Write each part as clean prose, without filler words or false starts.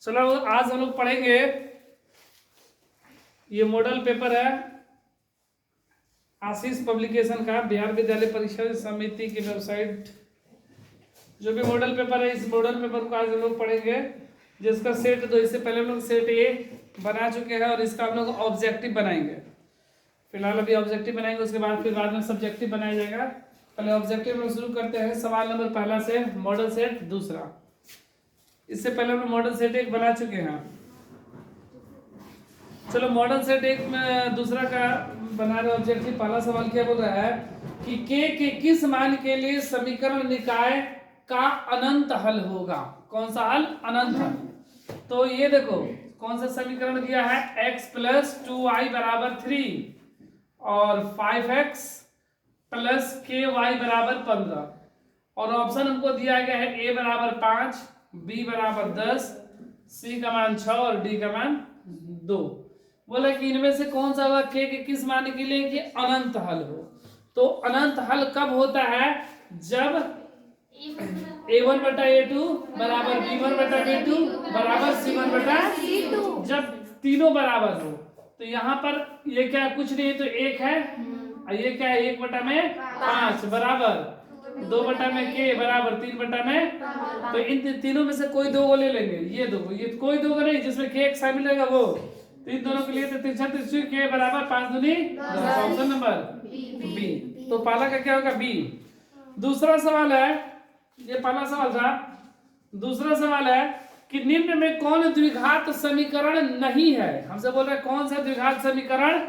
चलो आज हम लोग पढ़ेंगे, ये मॉडल पेपर है आशीष पब्लिकेशन का, बिहार विद्यालय परीक्षा समिति की वेबसाइट। जो भी मॉडल पेपर है, इस मॉडल पेपर को आज हम लोग पढ़ेंगे, जिसका सेट दो। इससे पहले हम लोग सेट ए बना चुके हैं और इसका हम लोग ऑब्जेक्टिव बनाएंगे। फिलहाल अभी ऑब्जेक्टिव बनाएंगे, उसके बाद फिर बाद में सब्जेक्टिव बनाया जाएगा। पहले ऑब्जेक्टिव में शुरू करते हैं। सवाल नंबर पहला से मॉडल सेट दूसरा। इससे पहले हम मॉडल सेट एक बना चुके हैं। चलो मॉडल सेट एक में दूसरा का बना रहे ऑब्जेक्टिव। पहला सवाल क्या बोल रहा है कि के किस मान के लिए समीकरण निकाय का अनंत हल होगा। कौन सा हल? अनंत हल। तो ये देखो कौन सा समीकरण दिया है, x प्लस 2y बराबर 3 और 5x प्लस ky बराबर 15। और ऑप्शन हमको दिया गया है a बराबर 5, b बराबर 10, c का मान 6 और d का मान 2। बोला कि इनमें से कौन सा होगा के किस मान के लिए कि अनंत हल हो। तो अनंत हल कब होता है? जब a1 बटा a2 बराबर b1 बटा b2 बराबर c1 बटा c2, जब तीनों बराबर हो। तो यहाँ पर ये क्या कुछ नहीं है तो एक है, और ये क्या है 1 बटा में 5 बराबर 2 बटा में के बराबर 3 बटा में। तो इन तीनों में से कोई दो को ले लेंगे, ये दो, ये कोई दो को नहीं जिसमें के एक शामिल रहेगा वो। तो इन दोनों के लिए तो 3 के बराबर 5 दूनी 10। Option number B. तो पहला का क्या होगा? बी। दूसरा सवाल है, ये पहला सवाल था। दूसरा सवाल है कि निम्न में कौन द्विघात समीकरण नहीं है। हमसे बोल रहे कौन सा द्विघात समीकरण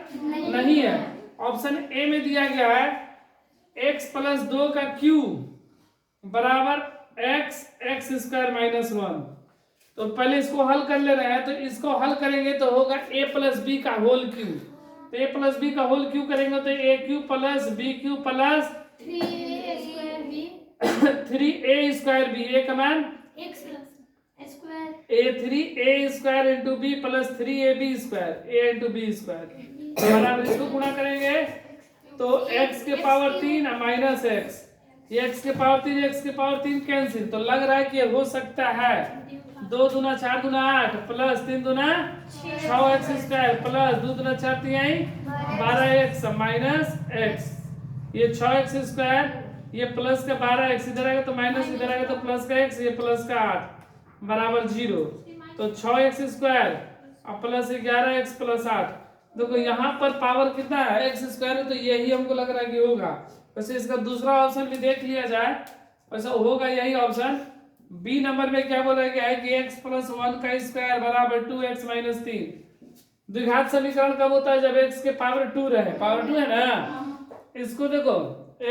नहीं है। ऑप्शन ए में दिया गया है x प्लस 2 का क्यूब बराबर x स्क्वायर माइनस 1। तो पहले इसको हल कर ले रहे हैं। तो इसको हल करेंगे तो होगा a प्लस बी का होल क्यूब। तो a प्लस बी का होल क्यूब करेंगे तो a cube plus B cube plus 3a square B. a का मान a3a square into B plus 3ab square a into B square बराबर इसको गुणा करेंगे तो x के पावर 3 माइनस x, ये x के पावर 3 x के पावर 3 कैंसिल। तो लग रहा है कि हो सकता है 2 दूना 4 दूना 8 प्लस 3 दूना 6x स्क्वायर प्लस 2 दूना 4 3 12x माइनस x। ये 6x स्क्वायर, ये प्लस का 12x इधर आएगा तो माइनस इधर आएगा तो प्लस का x, ये प्लस का 8 बराबर 0। तो 6x स्क्वायर और प्लस 11x प्लस 8। देखो यहाँ पर पावर कितना है x स्क्वायर, तो यही हमको लग रहा है कि होगा। वैसे इसका दूसरा ऑप्शन भी देख लिया जाए, वैसा होगा यही ऑप्शन। बी नंबर में क्या बोला गया है कि x प्लस 1 का स्क्वायर बराबर 2x माइनस 3। द्विघात समीकरण कब होता है? जब x के पावर 2 रहे। पावर 2 है ना। इसको देखो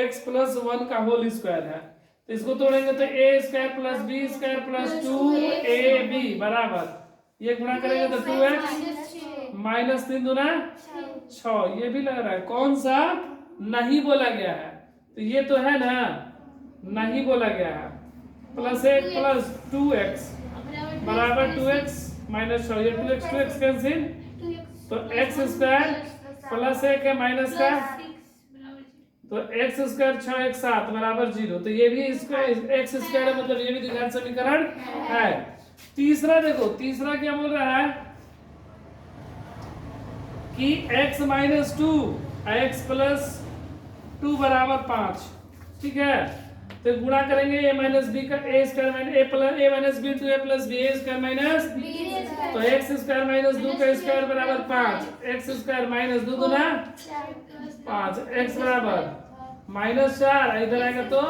x प्लस 1 का होल स्क्वायर है, तो इसको तोड़ेंगे तो a square plus b square plus 2ab बराबर, ये गुणा करेंगे तो 2x माइनस 3 दूना 6। ये भी लग रहा है कौन सा नहीं बोला गया है, तो ये तो है ना नहीं बोला गया है। प्लस 1 प्लस 2x बराबर 2x माइनस 6, ये 2x कैंसिल। तो x स्क्वायर प्लस 1 है माइनस का, तो x स्क्वायर 6x 7 बराबर 0। तो ये भी x स्क्वायर है, मतलब ये भी द्विघात समीकरण है। तीसरा देखो, तीसरा क्या बोल रहा है कि x माइनस 2 x प्लस 2 बराबर 5। ठीक है, तो गुणा करेंगे a माइनस बी का a square minus a plus a minus B two a plus B a square minus, तो x स्क्वायर माइनस 2 का स्क्वायर बराबर 5, x स्क्वायर माइनस 2 दूना 5, x बराबर माइनस 4, इधर आएगा तो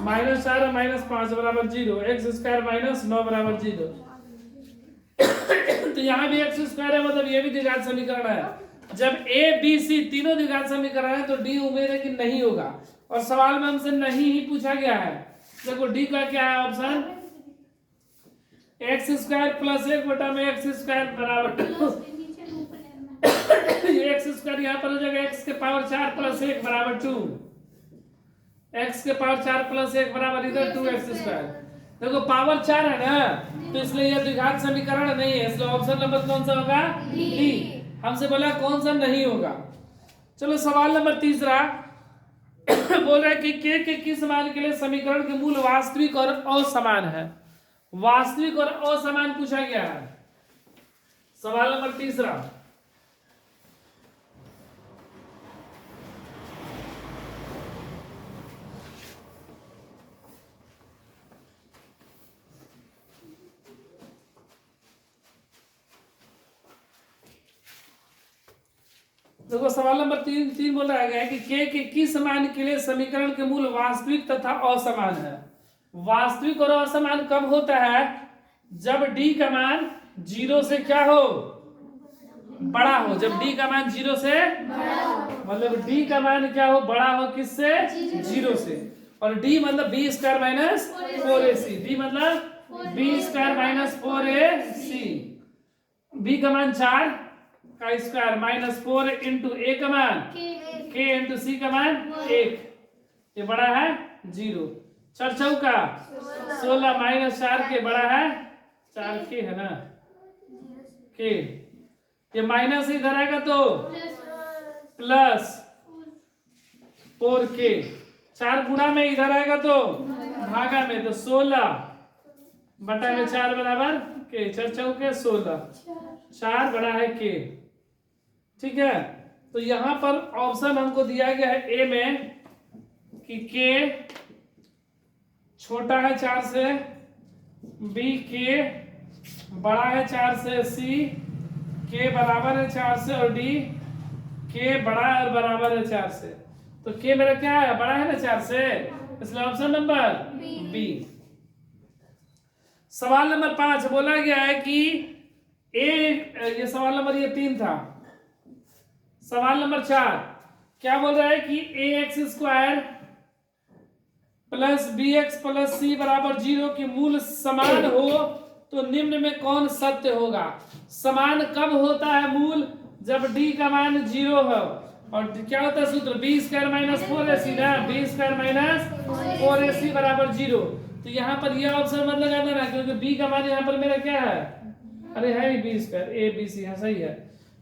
माइनस 4 माइनस 5 बराबर 0, x स्क्वायर माइनस 9 बराबर 0। तो यहाँ भी x स्क्वायर है, मतलब ये भी द्विघात समीकरण है। जब a b c तीनों द्विघात समीकरण है तो d उम्मीद है कि नहीं होगा, और सवाल में हमसे नहीं ही पूछा गया है। देखो d का क्या है ऑप्शन, x स्क्वायर प्लस 1 बटा में x स्क्वायर बराबर ये x स्क्वायर यहाँ पर हो जाएगा x के पावर 4 प्लस 1 बराबर 2, x के पावर 4 प्लस 1 बराबर इधर 2x स्क्वायर। देखो पावर 4 है ना, तो इसलिए यह द्विघात समीकरण नहीं है, इसलिए ऑप्शन नंबर कौन सा होगा? डी। हमसे बोला कौन सा नहीं होगा। चलो सवाल नंबर तीसरा बोल रहा है कि के किस मान के लिए समीकरण के मूल वास्तविक और असमान है। वास्तविक और असमान पूछा गया है। सवाल नंबर तीसरा, देखो सवाल नंबर तीन बोला गया है कि के किस मान के लिए समीकरण के मूल वास्तविक तथा असमान है। वास्तविक और असमान कब होता है? जब डी का मान 0 से क्या हो, बड़ा हो। जब डी का मान 0 से मतलब डी का मान क्या हो, बड़ा हो किससे? 0 से। और डी मतलब B square minus 4ac। D मतलब B square minus 4ac। B का मान 4 का स्क्वायर माइनस 4 इंटू ए का मान के इंटू सी का मान 1। ये बड़ा है 0। 4 चौका 16 माइनस 4 के बड़ा है 4 के है ना के। ये माइनस इधर आएगा तो प्लस 4 के। 4 गुणा में इधर आएगा तो भागा में, तो 16 बटा में 4 बराबर के। 4 चौके 16, 4 बड़ा है के। ठीक है, तो यहां पर ऑप्शन हमको दिया गया है ए में कि के छोटा है 4 से, बी के बड़ा है 4 से, सी के बराबर है 4 से, और डी के बड़ा है और बराबर है 4 से। तो के मेरा क्या है, बड़ा है ना 4 से, इसलिए ऑप्शन नंबर बी। सवाल नंबर 5 बोला गया है कि ये सवाल नंबर 3 था। सवाल नंबर 4 क्या बोल रहा है कि ax square plus B X plus C बराबर 0 के मूल समान हो तो निम्न में कौन सत्य होगा। समान कब होता है मूल? जब डी का मान 0 हो। और क्या होता है सूत्र? बी स्क्वायर माइनस 4ac ना, बी स्क्वायर माइनस 4ac बराबर 0। तो यहाँ पर यह ऑप्शन मत लगाना ना, क्योंकि बी का मान यहाँ पर मेरा क्या है, अरे है B square, A B C है, सही है।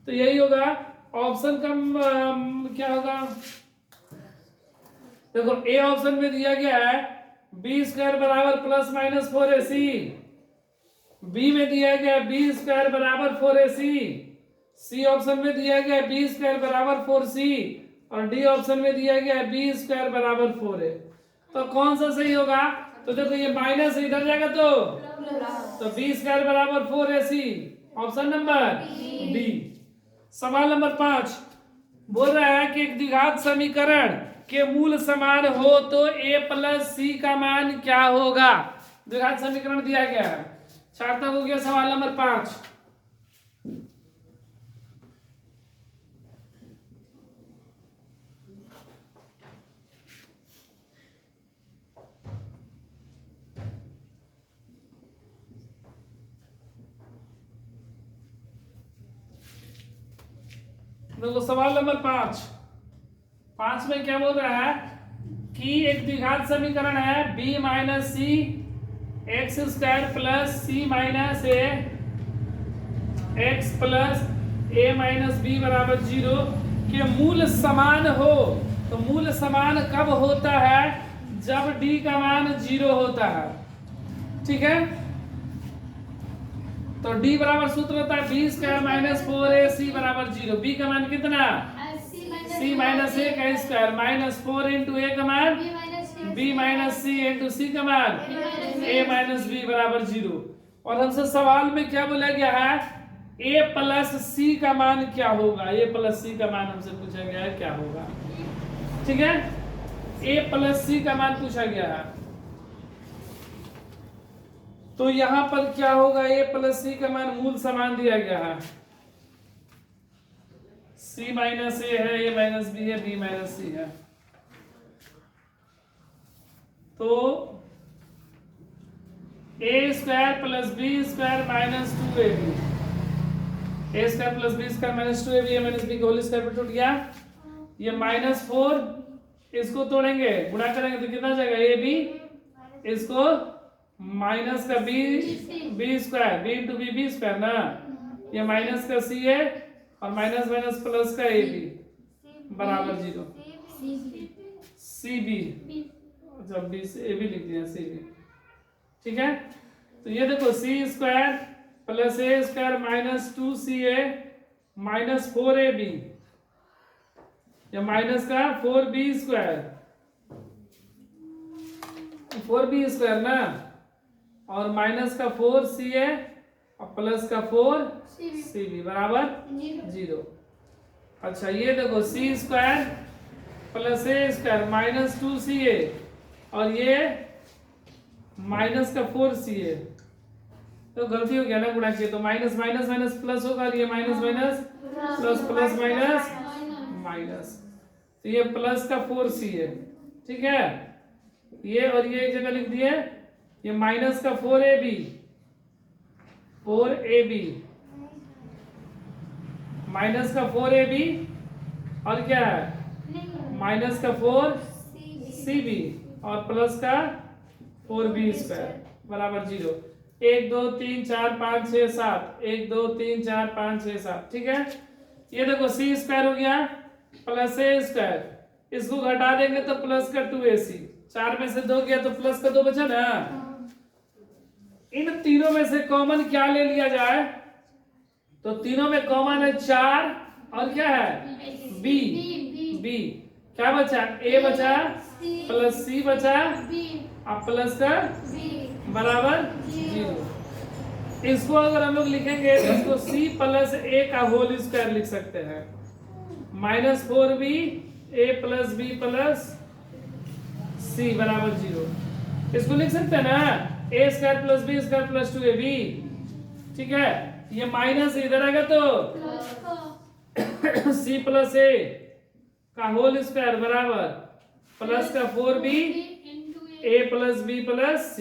तो यही होगा ऑप्शन का क्या होगा, देखो ए ऑप्शन में दिया गया है बी स्क्वायर बराबर प्लस माइनस 4ac। बी में दिया गया है बी स्क्वायर बराबर 4ac। सी ऑप्शन में दिया गया है बी स्क्वायर बराबर 4c। और डी ऑप्शन में दिया गया है बी स्क्वायर बराबर 4a। तो कौन सा सही होगा? तो देखो ये माइनस इधर जाएगा तो बी स्क्वायर बराबर 4ac, ऑप्शन नंबर डी। सवाल नंबर 5 बोल रहा है कि एक द्विघात समीकरण के मूल समान हो तो a प्लस सी का मान क्या होगा। द्विघात समीकरण दिया गया है। सार्थक हो गया सवाल नंबर 5। देखो सवाल नंबर 5 में क्या बोल रहा है कि एक द्विघात समीकरण है b माइनस सी एक्स स्क्वायर प्लस सी माइनस ए एक्स प्लस ए माइनस बी बराबर 0 के मूल समान हो। तो मूल समान कब होता है? जब d का मान 0 होता है। ठीक है, तो d बराबर सूत्र होता है बी स्क्वायर माइनस 4ac बराबर 0। b का मान कितना? c माइनस ए का स्क्वायर माइनस 4 इंटू ए का मान b माइनस सी इंटू सी का मान a माइनस बी बराबर 0। और हमसे सवाल में क्या बोला गया है? a प्लस सी का मान क्या होगा। a प्लस सी का मान हमसे पूछा गया है क्या होगा। ठीक है, a प्लस सी का मान पूछा गया है। तो यहां पर क्या होगा? a प्लस सी का मान मूल समान दिया गया है। c माइनस ए है, a माइनस बी है, b माइनस सी है। तो a square plus B square minus 2ab, a square plus B square minus 2ab, a minus B का होल स्क्वायर पे टूट गया। ये माइनस 4 इसको तोड़ेंगे, गुणा करेंगे तो कितना जाएगा? ab इसको माइनस का B square, B into B square ना, ये माइनस का सी है और माइनस माइनस प्लस का ए बी बराबर 0। सी बी, अच्छा बी से ए बी लिख दिया, सी बी, ठीक है। तो ये देखो C square plus A square minus 2ca minus 4ab या माइनस का 4b स्क्वायर, 4b स्क्वायर ना, और माइनस का 4ca और प्लस का 4cb बराबर 0। अच्छा ये देखो C square plus A square minus 2ca और ये माइनस का 4ca, तो गलती हो गया ना गुणा किया, तो माइनस माइनस माइनस प्लस होगा और ये minus minus plus plus minus minus, तो ये प्लस का 4ca, ठीक है। ये और ये एक जगह लिख दिए, ये माइनस का 4ab माइनस का 4ab और क्या है माइनस का 4cb और प्लस का 4b स्क्वायर बराबर 0। 1 2 3 4 5 6 7 1 2 3 4 5 6 7, ठीक है। ये देखो सी स्क्वायर हो गया प्लस ए स्क्वायर, इसको घटा देंगे तो प्लस का 2ac, 4 में से 2 गया तो प्लस का 2 बचा ना। इन तीनों में से कॉमन क्या ले लिया जाए, तो तीनों में कॉमन है 4 और क्या है b, b क्या बचा, a बचा प्लस c बचा और प्लस का बराबर 0। इसको अगर हम लोग लिखेंगे तो इसको c प्लस a का होल स्क्वायर लिख सकते हैं, minus 4b a plus b plus c बराबर 0। इसको लिख सकते हैं ना, a square plus b square plus 2ab, ठीक है। ये माइनस इधर आएगा तो c प्लस a का होल स्क्वायर बराबर प्लस का 4b a plus b plus c।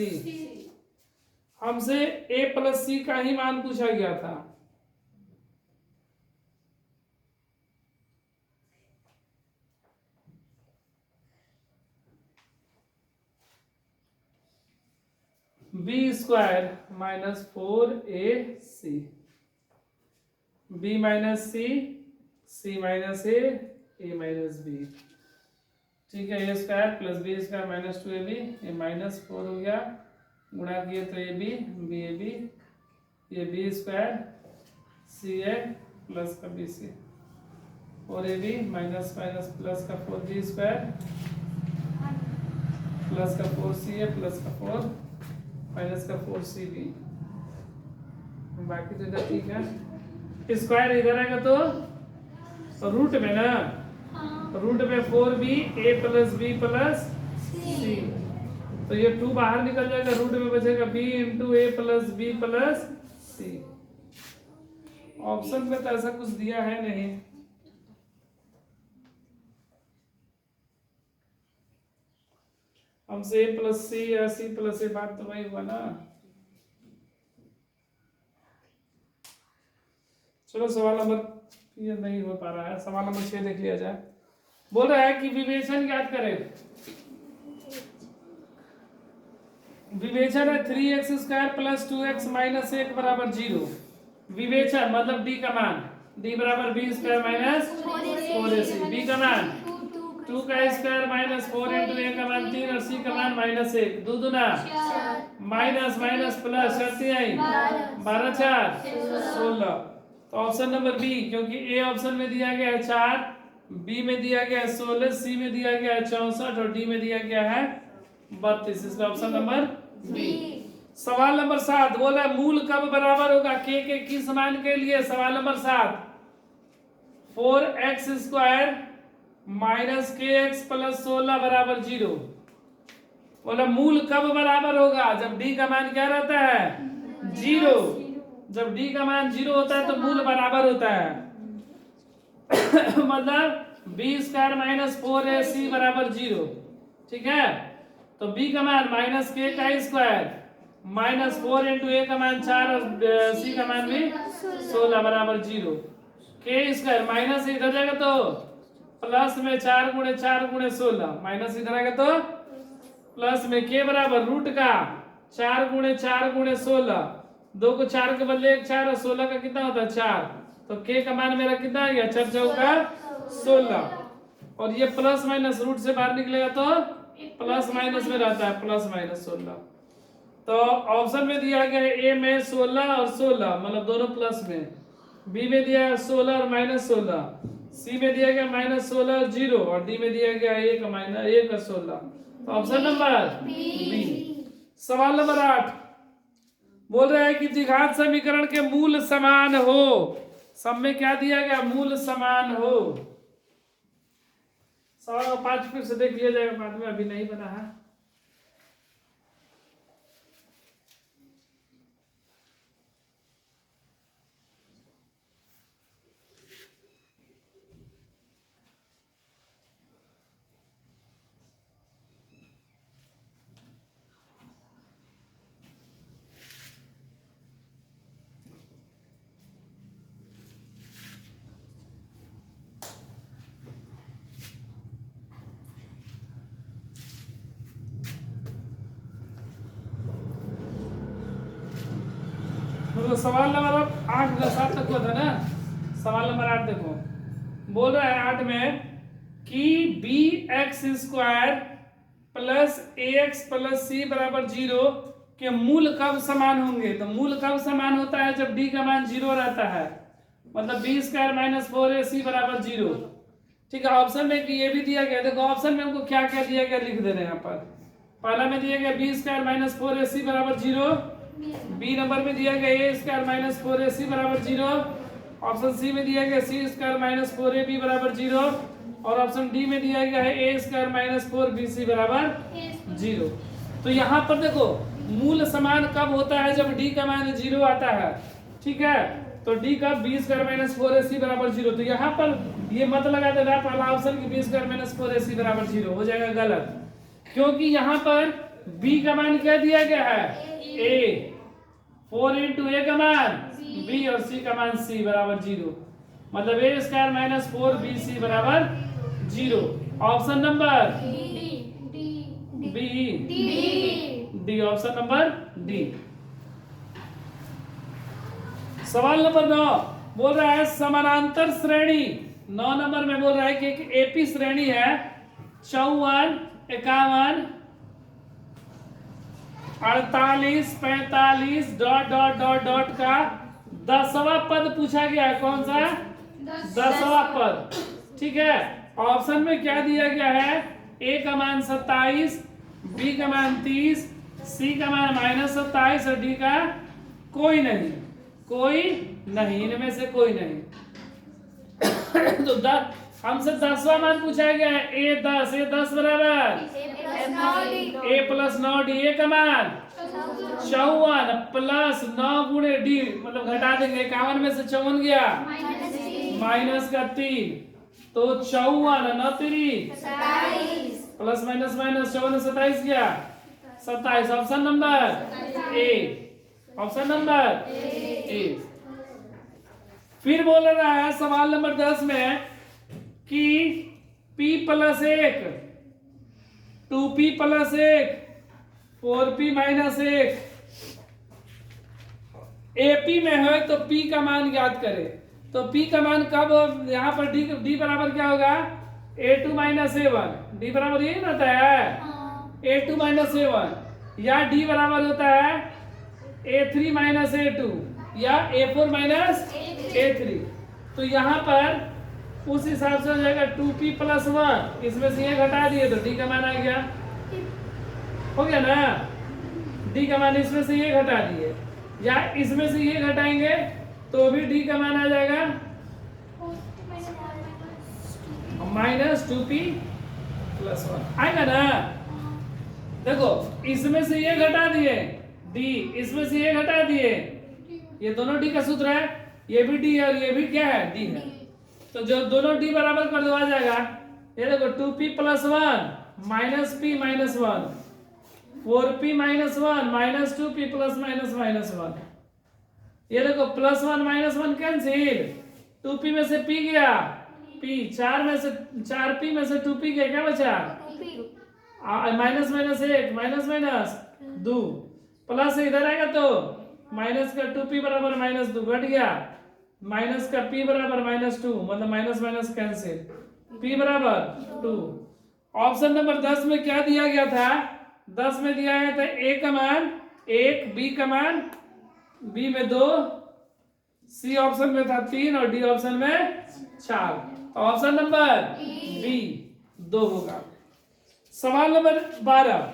हमसे a प्लस c का ही मान पूछा गया था। b square minus 4ac, b minus c, c minus a minus b, ठीक है। A square plus B square minus 2ab, ये माइनस 4 हो गया, गुणा किए तो ab b, ये b स्क्वायर ca प्लस का bc, 4ab minus minus plus का 4b स्क्वायर प्लस का 4ca प्लस का 4 माइनस का 4cb, बाकी तो इधर ठीक है। स्क्वायर इधर आएगा तो रूट में ना, रूट में 4b a plus b plus c, तो ये 2 बाहर निकल जाएगा, रूट में बचेगा b into a plus b plus c। Option में तो ऐसा कुछ दिया है नहीं, हमसे a प्लस c या c प्लस a, बात तो वही हुआ ना। चलो सवाल नंबर ये नहीं हो पा रहा है, सवाल नंबर 6 देख लिया जाए। बोल रहा है कि विवेचन याद करें, विवेचन है 3x square plus 2x minus 1 बराबर 0। विवेचन मतलब d का मान, d बराबर b square minus 4ac, b का मान 2 का स्क्वायर माइनस 4 इंटू a का मान 3 और c का मान माइनस 1, 2 दूना माइनस माइनस प्लस करती आई 12 4 16। तो ऑप्शन नंबर बी, क्योंकि ए ऑप्शन में दिया गया है 4, बी में दिया गया है 16, सी में दिया गया है 64 और डी में दिया गया है 32, इसका ऑप्शन नंबर बी। सवाल नंबर 7 बोला मूल कब बराबर होगा के किस मान के लिए। सवाल number 7 4x square minus kx plus 16 बराबर 0। बोला मूल कब बराबर होगा, जब d का मान क्या रहता है 0। जब d का मान 0 होता है तो मूल बराबर होता है मतलब b स्क्वायर माइनस 4ac बराबर 0, ठीक है। तो b का मान माइनस k का स्क्वायर माइनस 4 इंटू a का मान 4 और c का मान भी 16 बराबर 0। k स्क्वायर माइनस इधर जाएगा तो प्लस में 4 गुणे 4 गुणे 16, माइनस इधर आएगा तो प्लस में k बराबर रूट का 4 गुणे 4 गुणे 16, 2 को 4 के बदले 1 4 और 16 का कितना होता है 4, तो k का मान मेरा कितना आ गया 4 चौका 16। और ये प्लस माइनस रूट से बाहर निकलेगा तो प्लस माइनस में रहता है, प्लस माइनस 16। तो ऑप्शन में दिया गया है ए में 16 और 16 मतलब दोनों प्लस में, बी में दिया है 16 और माइनस 16, सी में दिया गया माइनस 16 और 0 और डी में दिया गया 1 माइनस 1 और 16। तो ऑप्शन नंबर बी। सवाल नंबर 8 बोल रहा है कि द्विघात समीकरण के मूल समान हो। सब में क्या दिया गया? मूल समान हो। सवाल 5 फिर से देख लिया जाएगा बाद में, अभी नहीं बना है। तो सवाल नंबर 8 7 तक हुआ था ना। सवाल नंबर 8 देखो, बोल रहा है 8 में कि बी एक्स स्क्वायर प्लस ए एक्स प्लस सी बराबर 0 के मूल कब समान होंगे। तो मूल कब समान होता है? जब डी का मान 0 रहता है, मतलब बी स्क्वायर माइनस 4ac बराबर 0। ठीक है, ऑप्शन में कि ये भी दिया गया। देखो ऑप्शन में हमको क्या क्या दिया गया लिख दे रहे हैं यहाँ पर। पहला में दिया गया बी स्क्वायर माइनस 4ac बराबर 0, बी नंबर में दिया गया ए स्क्वायर माइनस 4ac बराबर 0, ऑप्शन सी में दिया गया सी स्क्वायर माइनस 4ab बराबर 0 और ऑप्शन डी में दिया गया है ए स्क्वायर माइनस 4bc बराबर 0। तो यहाँ पर देखो मूल समान कब होता है? जब डी का मान 0 आता है। ठीक है, तो डी का बी स्क्वायर माइनस 4ac बराबर 0। तो यहाँ पर ये मत लगा देना पहला ऑप्शन की बी स्क्वायर माइनस 4ac बराबर 0, हो जाएगा गलत, क्योंकि यहाँ पर b का मान क्या दिया गया है? a, 4 इंटू ए का मान b और c का मान c बराबर 0, मतलब a स्क्वायर माइनस 4bc बराबर 0। Option number D, option number D. सवाल नंबर 9 बोल रहा है समानांतर श्रेणी। 9 नंबर में बोल रहा है कि एक एपी श्रेणी है 54 51 48 45 डॉट डॉट डॉट डॉट का 10वां पद पूछा गया है। कौन सा? 10वां पद। ठीक है, ऑप्शन में क्या दिया गया है? ए का मान 27, बी का मान 30, सी का मान माइनस 27 और डी का कोई नहीं, कोई नहीं, इनमें से कोई नहीं। तो हमसे 10वां मान पूछा गया है ए 10 बराबर ए प्लस 9 डी, ए का मान 54 प्लस 9 गुणे डी, मतलब घटा देंगे 51 में से 54 गया माइनस का 3, तो 54 9 3 प्लस माइनस माइनस 54 27 गया 27। Option number A, option number A. फिर बोल रहा है सवाल नंबर 10 में कि p plus 1 2p plus 1 4p minus 1 AP में है तो p का मान ज्ञात करे। तो p का मान कब? यहाँ पर d बराबर क्या होगा? a2 माइनस a1, d बराबर यही होता है a2 माइनस a1, या d बराबर होता है a3 माइनस a2 या a4 माइनस a3। तो यहाँ पर उस हिसाब से हो जाएगा 2p प्लस 1, इसमें से ये घटा दिए तो d का मान आ गया, हो गया ना। d का मान इसमें से ये घटा दिए या इसमें से ये घटाएंगे तो भी d का मान आ जाएगा माइनस 2p प्लस 1 आएगा ना। देखो इसमें से ये घटा दिए d, इसमें से ये घटा दिए, ये दोनों d का सूत्र है, ये भी d है और ये भी क्या है? d है। तो जो दोनों d बराबर कर दो आ जाएगा, ये देखो 2p plus 1 minus p minus 1, 4p minus 1 minus 2p plus minus minus 1, ये देखो प्लस 1 माइनस 1 कैंसिल, 2p में से p गया p, 4 में से 4p में से 2p गया, क्या बचा? Minus minus 1 minus minus 2 plus इधर आएगा तो माइनस का 2p बराबर माइनस 2 घट गया, माइनस का p बराबर माइनस 2, मतलब माइनस माइनस कैंसिल, P बराबर 2। ऑप्शन नंबर 10 में क्या दिया गया था? 10 में दिया गया था A का मान 1, B का मान B में 2, C ऑप्शन में था 3 और D ऑप्शन में 4। तो ऑप्शन नंबर B 2 होगा। सवाल नंबर 12।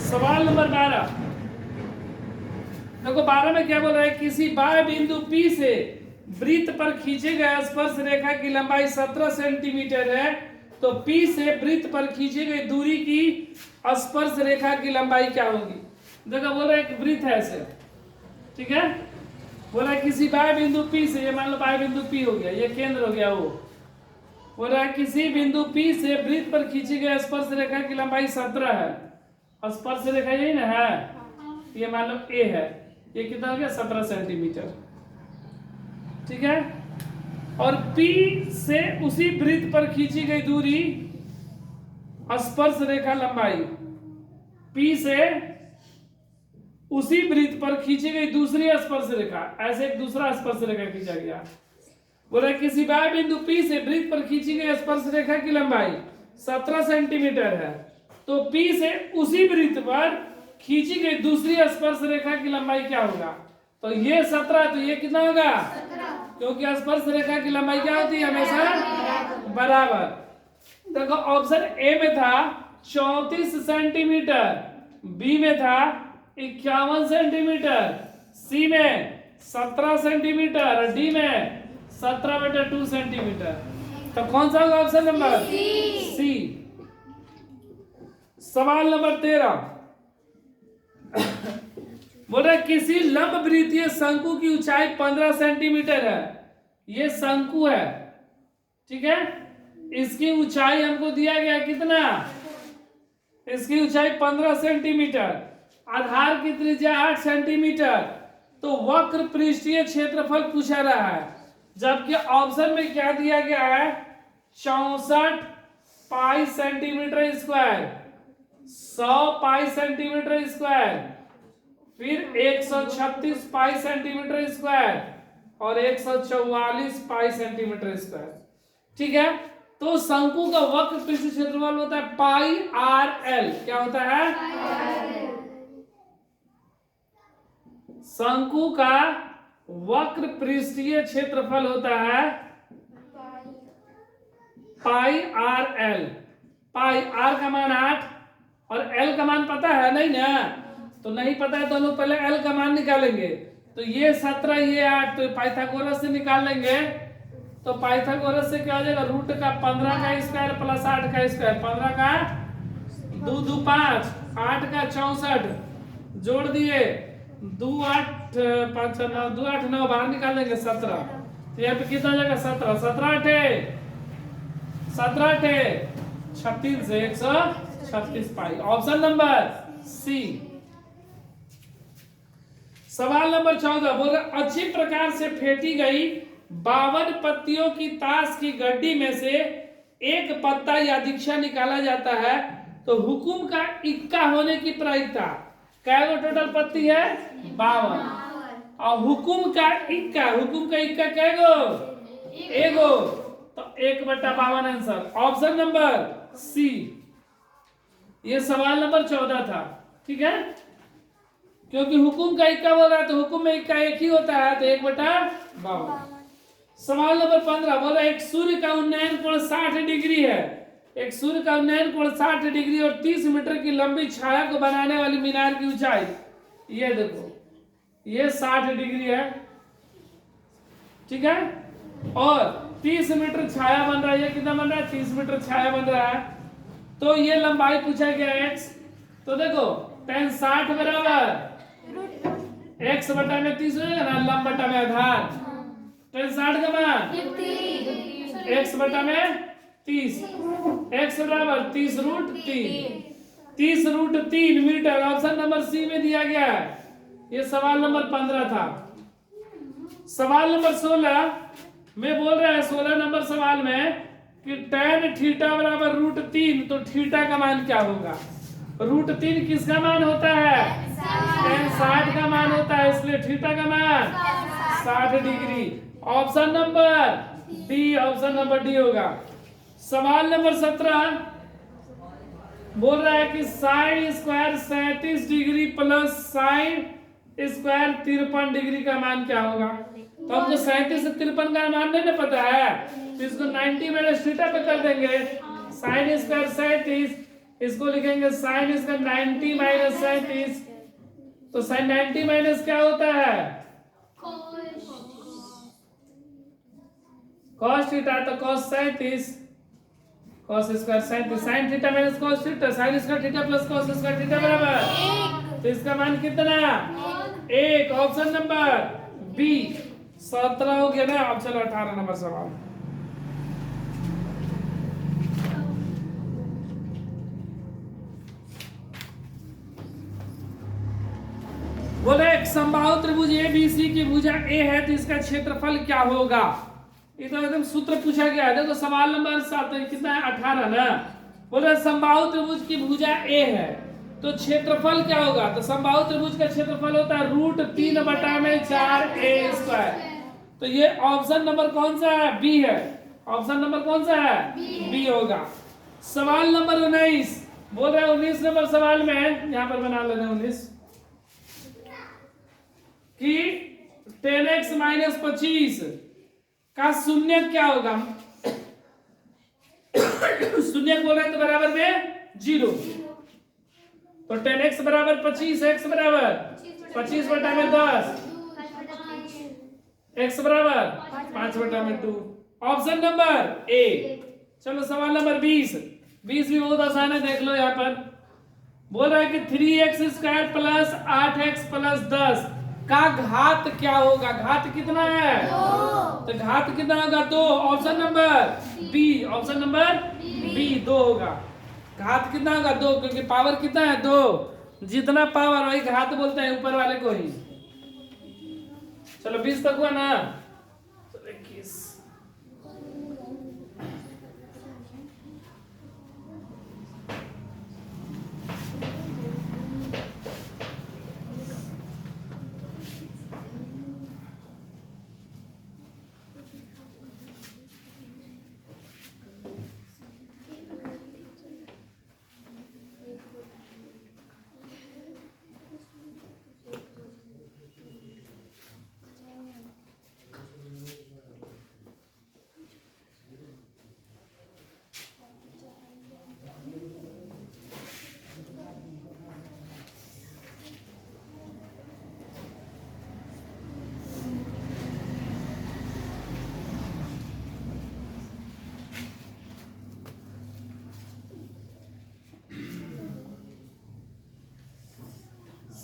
सवाल नंबर 12 देखो 12 में क्या बोल रहा है? किसी बाह्य बिंदु P से वृत्त पर खींचे गए स्पर्श रेखा की लंबाई 17 सेंटीमीटर है, तो P से वृत्त पर खींची गई दूरी की स्पर्श रेखा की लंबाई क्या होगी? देखो बोल रहा है एक वृत्त है ऐसे, ठीक है, बोल रहा है किसी बाह्य बिंदु P से, ये मान लो बाह्य बिंदु P हो गया, ये केंद्र हो गया वो, बोल रहा है किसी बिंदु P से वृत्त पर खींची गई स्पर्श रेखा की लंबाई 17 है। स्पर्श रेखा यही ना है, ये मान लो A है, ये कितना हो गया? 17 सेंटीमीटर, ठीक है। और P से उसी वृत्त पर खींची गई दूरी स्पर्श रेखा लंबाई, P से उसी वृत्त पर खींची गई दूसरी स्पर्श रेखा, ऐसे एक दूसरा स्पर्श रेखा खींचा गया। बोले किसी बाह्य बिंदु P से वृत्त पर खींची गई स्पर्श रेखा की लंबाई 17 सेंटीमीटर है, तो P से उसी वृत्त पर खींची गई दूसरी स्पर्श रेखा की लंबाई क्या होगा? तो ये 17 है, तो ये कितना होगा? 17। क्योंकि स्पर्श रेखा की लंबाई क्या होती है? हमेशा बराबर। देखो ऑप्शन ए में था 34 सेंटीमीटर, बी में था 51 सेंटीमीटर, सी में 17 सेंटीमीटर और डी में 17/2 सेंटीमीटर। तो कौन सा होगा ऑप्शन नंबर? सी। सवाल नंबर 13 बोला किसी लंब वृत्तीय शंकु की ऊंचाई 15 सेंटीमीटर है, ये शंकु है, ठीक है, इसकी ऊंचाई हमको दिया गया कितना? इसकी ऊंचाई 15 सेंटीमीटर, आधार की त्रिज्या 8 सेंटीमीटर, तो वक्र पृष्ठीय क्षेत्रफल पूछा रहा है, जबकि ऑप्शन में क्या दिया गया है? 64 पाई सेंटीमीटर स्क्वायर, 100 पाई सेंटीमीटर स्क्वायर, फिर 136 पाई सेंटीमीटर स्क्वायर और 144 पाई सेंटीमीटर स्क्वायर, ठीक है। तो शंकु का वक्र पृष्ठ क्षेत्रफल होता है पाई आर एल। क्या होता है? शंकु का वक्र पृष्ठीय क्षेत्रफल होता है पाई आर एल। पाई आर का मान 8 और एल का मान पता है नहीं ना? तो नहीं पता है तो हम लोग पहले एल का मान निकालेंगे। तो ये 17 ये 8, तो पाइथागोरस से निकाल लेंगे। तो पाइथागोरस से क्या हो जाएगा? रूट का 15 का स्क्वायर प्लस 8 का स्क्वायर, 15 का 2 2 5, 8 का 64 जोड़ दिए, 2 8 5 9, 2 8 9 बाहर निकाल लेंगे 17। तो यहाँ पे कितना हो जाएगा? 17 17 8 36 से 136 पाई। ऑप्शन नंबर सी। सवाल नंबर 14 बोल रहे अच्छी प्रकार से फेंटी गई 52 पत्तियों की ताश की गड्डी में से एक पत्ता या दीक्षा निकाला जाता है, तो हुकुम का इक्का होने की प्रायिकता क्या? टोटल पत्ती है 52 और हुकुम का इक्का क्या गो? एगो, तो 1/52 आंसर। ऑप्शन नंबर सी। ये सवाल नंबर 14 था, ठीक है, क्योंकि हुकुम का इक्का बोल रहा है तो हुकुम में इक्का एक ही होता है, तो 1/52। सवाल नंबर 15 बोल रहा है एक सूर्य का उन्नयन कोण 60 डिग्री है। एक सूर्य का उन्नयन कोण 60 डिग्री और 30 मीटर की लंबी छाया को बनाने वाली मीनार की ऊंचाई, ये देखो, ये 60 डिग्री है, ठीक है, और 30 मीटर छाया बन रहा है। ये कितना बन रहा है? 30 मीटर छाया बन रहा है। तो ये लंबाई पूछा गया x। तो देखो tan 60 बराबर x बटा में 30 हो जाएगा ना, लंब बटा में आधार। tan 60 का मान x बटा में 30, x बराबर 30√3 मीटर। ऑप्शन नंबर सी में दिया गया है। ये सवाल नंबर 15 था। सवाल नंबर 16 में बोल रहा है, 16 नंबर सवाल में कि tan थीटा बराबर √3, तो थीटा का मान क्या होगा? √3 किसका मान होता है? tan 60 का मान होता है, इसलिए थीटा का मान 60 degree. Option number D, option number D होगा। सवाल नंबर 17 बोल रहा है कि sine square 37 degree plus sine square 53 degree का मान क्या होगा? तो हमको 37 से 53 का मान नहीं ना पता है, तो इसको 90 माइनस थीटा पे कर देंगे। साइन स्क्वायर 37, इसको लिखेंगे साइन स्क्वायर 90 माइनस 37। तो साइन 90 माइनस क्या होता है? cos थीटा, तो cos 37, cos square 37, sine theta minus cos theta, sine square theta plus cos square theta बराबर, तो इसका मान कितना? 1। Option number B. 17 हो गया ना। अब चलो 18 नंबर सवाल। बोले एक समबाहु त्रिभुज ABC की भुजा A है, तो इसका क्षेत्रफल क्या होगा? ये तो एकदम सूत्र पूछा गया है। देखो सवाल नंबर 7 कितना है? 18 ना। बोले समबाहु त्रिभुज की भुजा A है, तो क्षेत्रफल क्या होगा? तो समबाहु त्रिभुज का क्षेत्रफल होता है √3/4a²। तो ये ऑप्शन नंबर कौन सा है? बी है। ऑप्शन नंबर कौन सा है? बी होगा। सवाल नंबर 19 बोल रहे हैं, 19 नंबर सवाल में यहां पर बना लेना 19 कि 10x माइनस 25 का शून्य क्या होगा? शून्य बोल रहे हैं तो बराबर में 0। तो 10x बराबर 25, x बराबर 25 बटा में 10, x बराबर 5 बटा में 2। Option number A. चलो सवाल नंबर 20 भी बहुत आसान है, देख लो यहाँ पर। बोल रहा है कि 3x² प्लस 8x प्लस 10 का घात क्या होगा? घात कितना है? 2। तो घात कितना होगा? 2। Option number B, option number B 2 होगा। घात कितना होगा? 2, क्योंकि पावर कितना है? 2। जितना पावर वही घात बोलते हैं ऊपर वाले को ही। चलो 20 तक हुआ ना। चलो 21।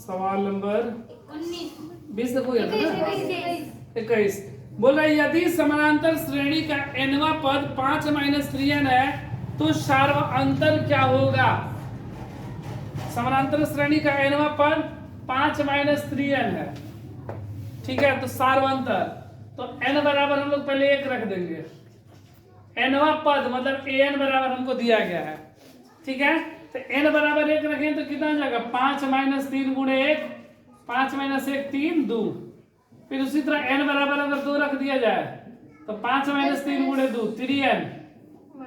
सवाल नंबर 20 तक हो गया था ना। 21 बोल रहा है, यदि समानांतर श्रेणी का nवां पद 5 - 3n है तो सार्वअंतर क्या होगा? समानांतर श्रेणी का nवां पद 5 - 3n है, ठीक है। तो सार्वअंतर, तो n बराबर हम लोग पहले 1 रख देंगे। nवां पद मतलब an बराबर हमको दिया गया है, ठीक है। तो n बराबर 1 रखें तो कितना हो जाएगा? 5 - 3 × 1, 5 - 1 3 2। फिर उसी तरह n बराबर अगर 2 रख दिया जाए तो 5 - 3 × 2 3n।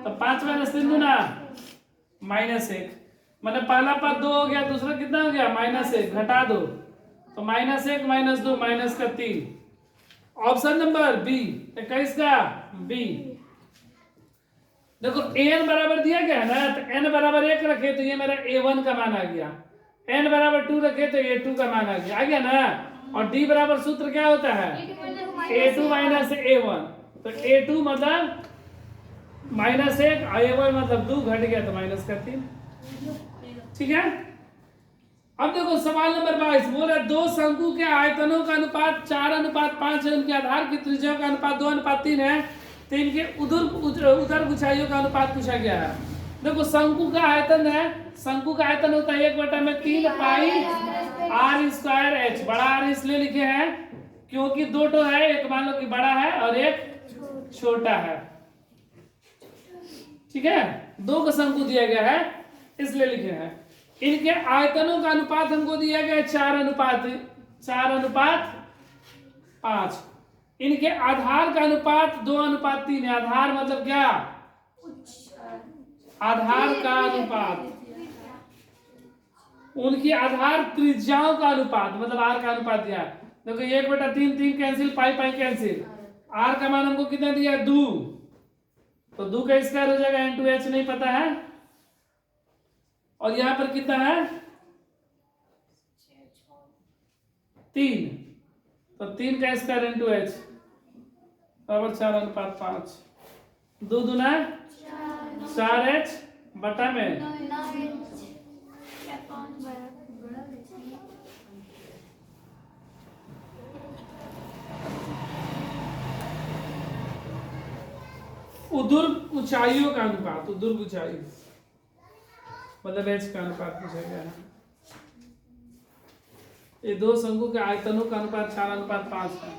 तो 5 - 3 दूना -1, मतलब पहला पद 2 हो गया, दूसरा कितना हो गया? -1, घटा दो तो -1 - 2 -3। ऑप्शन नंबर बी 21 का बी। देखो an बराबर दिया गया है ना, तो n बराबर 1 रखे तो ये मेरा a1 का मान आ गया। n बराबर 2 रखे तो a2 का मान आ गया ना। और d बराबर सूत्र क्या होता है? a2 - a1। तो a2 मतलब -1, a1 मतलब 2, घट गया तो -3, ठीक है। अब देखो सवाल नंबर 22 बोल रहा है दो शंकु के आयतनों का अनुपात 4:5 है, उनके आधार की त्रिज्याओं का अनुपात 2:3 है, तो इनके उधर ऊंचाइयों का अनुपात पूछा गया है। देखो शंकु का आयतन है, शंकु का आयतन होता है 1/3 पाई r²h। बड़ा आर इसलिए लिखे हैं क्योंकि दो टो है, एक मान लो कि बड़ा है और एक छोटा है, ठीक है। दो का शंकु दिया गया है इसलिए लिखे हैं। इनके आयतनों का अनुपात हमको दिया गया है 4:5। इनके आधार का अनुपात 2:3 है। आधार मतलब क्या? आधार का अनुपात। उनकी आधार त्रिज्याओं का अनुपात मतलब आर का अनुपात दिया है। देखो 1/3 3 कैंसिल, पाई कैंसिल। आर का मान हमको कितना दिया है? 2, तो 2 का स्क्वायर हो जाएगा n2h, नहीं पता है। और यहां पर कितना है? 3, तो 3 का स्क्वायर n2h बराबर 4:5। 2 दूना 4h बटा में उदुर ऊंचाइयों का अनुपात, उदुर ऊंचाई मतलब h का अनुपात पूछा गया है। ये दो शंकु के आयतनों का अनुपात 4:5 है।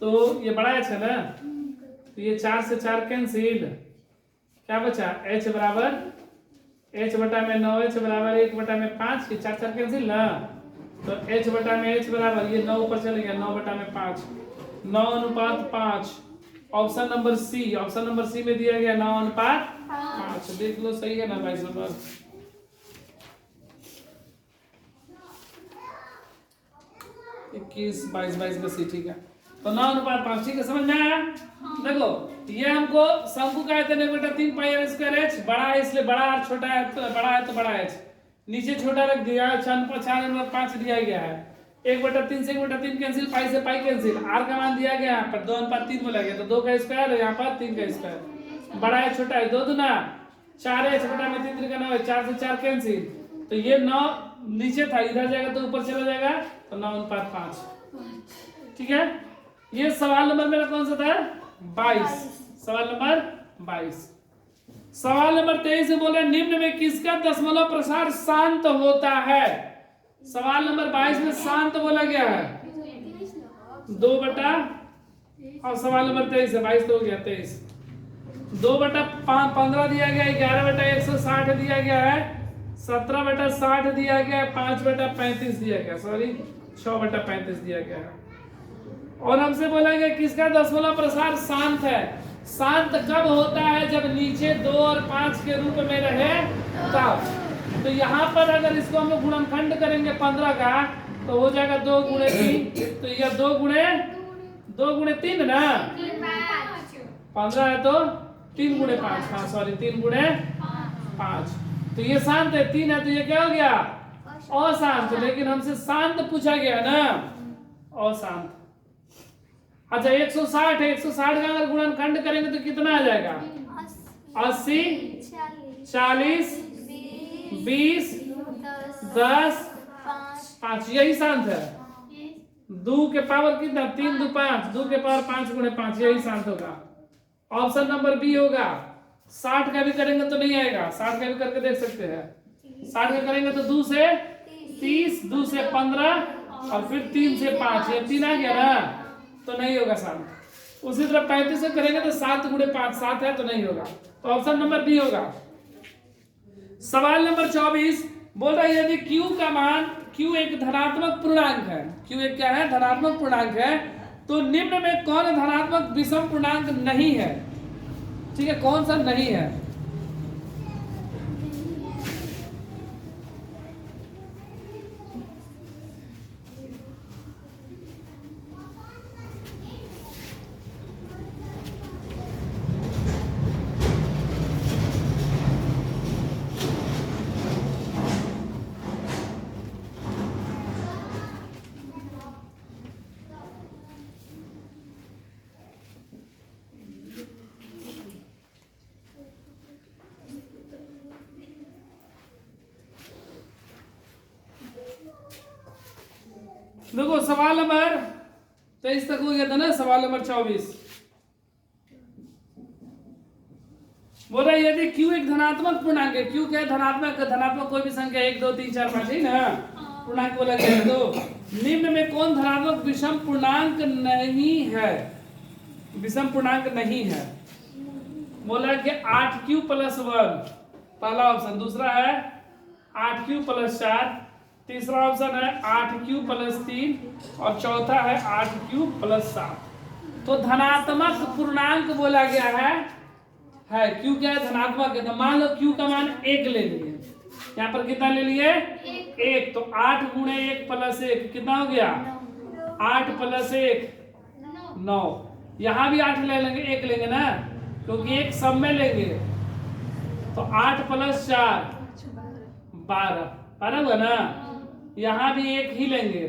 तो ये बड़ा h है ना, तो ये 4 से 4 कैंसिल, क्या बचा? h बराबर h बटा में 9h बराबर 1/5। ये 4 कैंसिल ना, तो h बटा में h बराबर ये 9 ऊपर चले गया, 9/5, 9:5। Option number C, option number C में दिया गया 9:5। देख लो सही है ना 22 नंबर। इक्कीस 22 का सी, ठीक है। तो 9:5, ठीक है, समझ में आया? देखो ये हमको शंकु का आयतन 1/3 पाई r²h। बड़ा है इसलिए बड़ा r, छोटा है तो बड़ा है तो बड़ा h। नीचे छोटा रख दिया, 4:5 दिया गया है। 1/3 से 1/3 कैंसिल, पाई से पाई कैंसिल। r का मान दिया गया यहाँ पर 2:3 बोला गया, तो 2 का स्क्वायर है, यहाँ पर 3 का स्क्वायर। बड़ा है छोटा है, 2 दूना 4h बटा में 3 का 9 है, 4 से 4 कैंसिल। तो ये 9 नीचे था, इधर जाएगा तो ऊपर चला जाएगा, तो 9:5, ठीक है। ये सवाल नंबर मेरा कौन सा था? 22। सवाल नंबर 22। सवाल नंबर 23 बोले निम्न में किसका दशमलव प्रसार शांत होता है? सवाल नंबर 22 में शांत बोला गया है 2 बटा, और सवाल नंबर 23 है, 22 तो हो गया 23। 2/15 दिया गया है, 11/160 दिया गया है, 17/60 दिया गया है, 5/35 दिया गया, सॉरी 6/35 दिया गया है। और हमसे बोला गया किसका दशमलव प्रसार शांत है? शांत कब होता है? जब नीचे 2 और 5 के रूप में रहे तब। तो यहाँ पर अगर इसको हम लोग गुणनखंड करेंगे 15 का, तो हो जाएगा 2 × 3, तो यह 2 × 3 ना, 15 है तो 3 × 5, हाँ सॉरी 3 × 5। तो ये शांत है, 3 है तो ये क्या हो गया? अशांत। लेकिन हमसे शांत पूछा गया ना, अशांत। अच्छा 160 है, 160 का अगर गुणनखंड करेंगे तो कितना आ जाएगा? 80, 40, 20, 10, 5, यही शांत है। 2 के पावर कितना? 3 2 5, 2 के पावर 5 × 5, यही शांत होगा। ऑप्शन नंबर बी होगा। 60 का भी करेंगे तो नहीं आएगा, 60 का भी करके देख सकते हैं। 60 का करेंगे तो 2 से 30, 2 से 15 और फिर 3 से 5, ये 3 आ गया ना, तो नहीं होगा शांत। उसी तरह 35 से करेंगे तो 7 × 5, 7 है तो नहीं होगा, तो ऑप्शन नंबर बी होगा। सवाल नंबर 24 बोल रहा है यदि Q का मान, Q एक धनात्मक पूर्णांक है, Q एक क्या है? धनात्मक पूर्णांक है, तो निम्न में कौन धनात्मक विषम पूर्णांक नहीं है? ठीक है, कौन सा नहीं है? देखो सवाल नंबर 23 तक हो गया था ना। सवाल नंबर 24 बोल रहा है यदि q एक धनात्मक पूर्णांक है। q क्या है? धनात्मक कोई भी संख्या 1 2 3 4 5 है ना, पूर्णांक बोला गया है। तो निम्न में कौन धनात्मक विषम पूर्णांक नहीं है? विषम पूर्णांक नहीं है। बोला कि 8q + 1 पहला ऑप्शन, दूसरा है 8q + 4, तीसरा ऑप्शन है 8q + 3 और चौथा है 8q + 7। तो धनात्मक पूर्णांक बोला गया है q क्या है? धनात्मक है। तो मान लो q का मान 1 ले लिए, यहाँ पर कितना ले लिए? 1। तो 8 × 1 + 1 कितना हो गया? 8 + 1 9। यहाँ भी 8 ले लेंगे, 1 लेंगे ना, क्योंकि एक सब में लेंगे। तो 8 + 4 12 12 हुआ ना। यहाँ भी 1 ही लेंगे,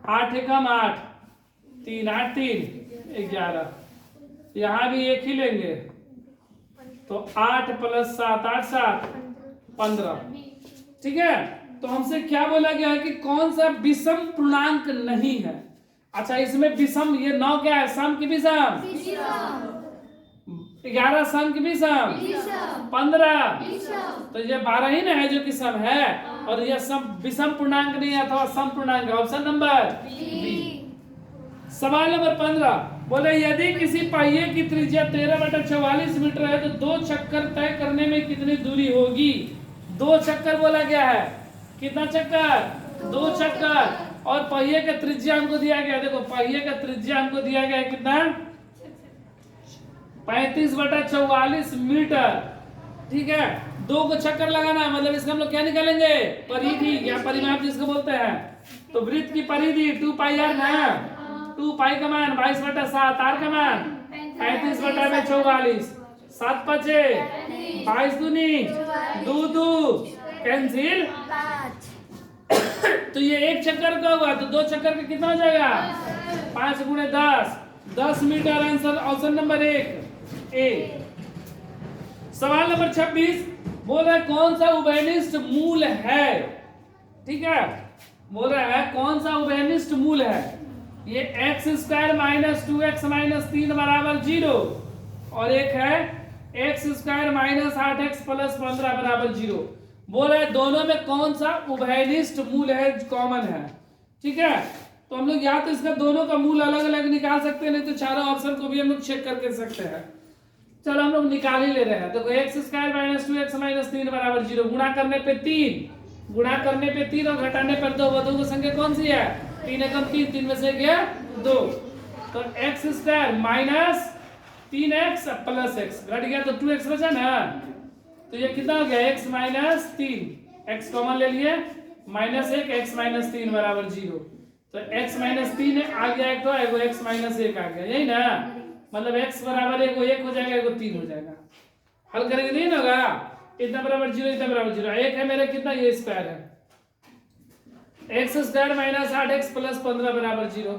8 × 8 3 8 3 11। यहाँ भी 1 ही लेंगे, तो 8 + 7 8 7 15। ठीक है। तो हमसे क्या बोला गया है कि कौन सा विषम पूर्णांक नहीं है। अच्छा, इसमें विषम, ये 9 क्या है? सम की विषम, 11 सम की विषम, 15 तो ये 12 ही ना है जो कि सम है, और ये सम विषम पूर्णांक नहीं है अथवा सम पूर्णांक है। Option number B. सवाल नंबर 15 बोले यदि किसी पहिए की त्रिज्या 13/44 मीटर है तो 2 चक्कर तय करने में कितनी दूरी होगी? 2 चक्कर बोला गया है। कितना चक्कर? 2 चक्कर। और पहिए का त्रिज्या हमको दिया गया, देखो पहिए का त्रिज्या हमको दिया गया है कितना? 35/44 मीटर। ठीक है। 2 को चक्कर लगाना है, मतलब इसका हम लोग क्या निकालेंगे? परिधि या परिमाप जिसको बोलते हैं। तो वृत्त की परिधि 2πr ना, 2π का मान 22/7, r का मान 35/44, 7 5 22 दूनी 2 2 कैंसिल। तो ये 1 चक्कर का हुआ, तो 2 चक्कर का कितना हो जाएगा? 5 × 10 मीटर। आंसर ऑप्शन नंबर 1 ए। सवाल नंबर 26 बोल रहा है कौन सा उभयनिष्ठ मूल है? ठीक है, बोल रहा है कौन सा उभयनिष्ठ मूल है? ये x² - 2x - 3 = 0 और एक है x² - 8x + 15 = 0। बोल रहा है दोनों में कौन सा उभयनिष्ठ मूल है, कॉमन है। ठीक है। तो हम लोग या तो इसका दोनों का मूल अलग अलग निकाल सकते हैं, नहीं तो चारों ऑप्शन को भी हम लोग चेक करके सकते हैं। चलो हम लोग निकाल ही ले रहे हैं। देखो x² - 2x - 3 = 0, गुणा करने पे 3, गुणा करने पे 3 और घटाने पर 2। वो दो संख्या कौन सी है? 3 एकम 3, 3 में से गया 2। तो x² - 3x + x घट गया तो 2x बचा ना। तो ये कितना हो गया? x - 3, x कॉमन ले लिए, -1 x - 3 = 0। तो x - 3 आ गया, एक तो एगो x - 1 आ गया, यही ना। मतलब x बराबर एगो 1 हो जाएगा, एगो 3 हो जाएगा। हल करेंगे नहीं होगा। इतना बराबर 0, इतना बराबर 0। एक है मेरा कितना? ये स्क्वायर है। x² - 8x + 15 = 0।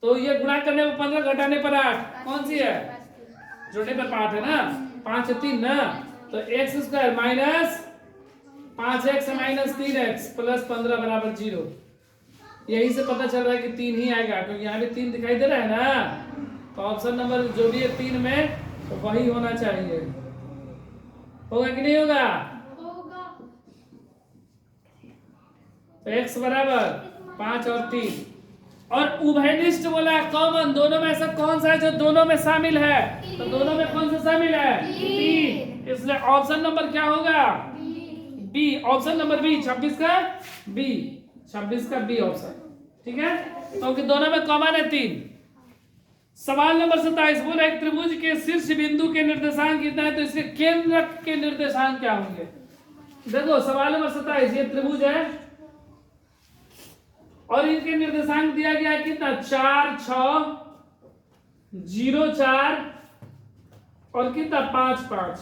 तो ये गुणा करने पर 15, घटाने पर 8, कौन सी है? जोड़ने पर 5 है ना, 5 3 ना। तो x² - 5x - 3x + 15 = 0। यही से पता चल रहा है कि 3 ही आएगा, क्योंकि यहाँ भी 3 दिखाई दे रहा है ना। तो ऑप्शन नंबर जो भी है 3 में, तो वही होना चाहिए। होगा कि नहीं होगा? तो x बराबर 5 और 3। और उभयनिष्ठ बोला है कॉमन, दोनों में ऐसा कौन सा है जो दोनों में शामिल है? तो दोनों में कौन सा शामिल है? 3। इसलिए ऑप्शन नंबर क्या होगा? बी। ऑप्शन नंबर बी, 26 का बी, 26 का बी ऑप्शन। ठीक है, क्योंकि दोनों में कॉमन है 3। सवाल नंबर 27 बोला एक त्रिभुज के शीर्ष बिंदु के निर्देशांक कितना है, तो इसके केंद्रक के निर्देशांक क्या होंगे? देखो सवाल नंबर 27, ये त्रिभुज है और इनके निर्देशांक दिया गया है कितना? 4 6 0 4 और कितना? 5 5।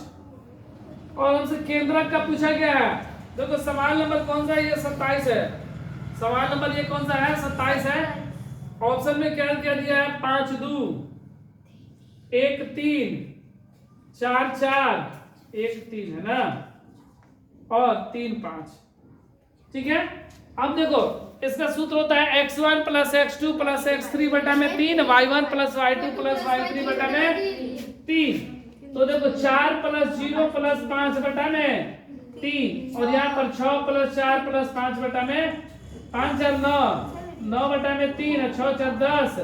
और हमसे केंद्रक का पूछा गया है। देखो सवाल नंबर कौन सा है? ये 27 है। सवाल नंबर ये कौन सा है? 27 है। ऑप्शन में क्या क्या दिया है? 5 2 1 3 4 4 1 3 है ना, और 3 5। ठीक है। अब देखो इसका सूत्र होता है x1 plus x2 plus x3 बटा में 3, y1 plus y2 plus y3 बटा में 3। तो देखो 4 प्लस 0 प्लस 5 बटा में 3, और यहाँ पर 6 प्लस 4 प्लस 5 बटा में 5 4 9, 9 बटा में 3, 6 4 10,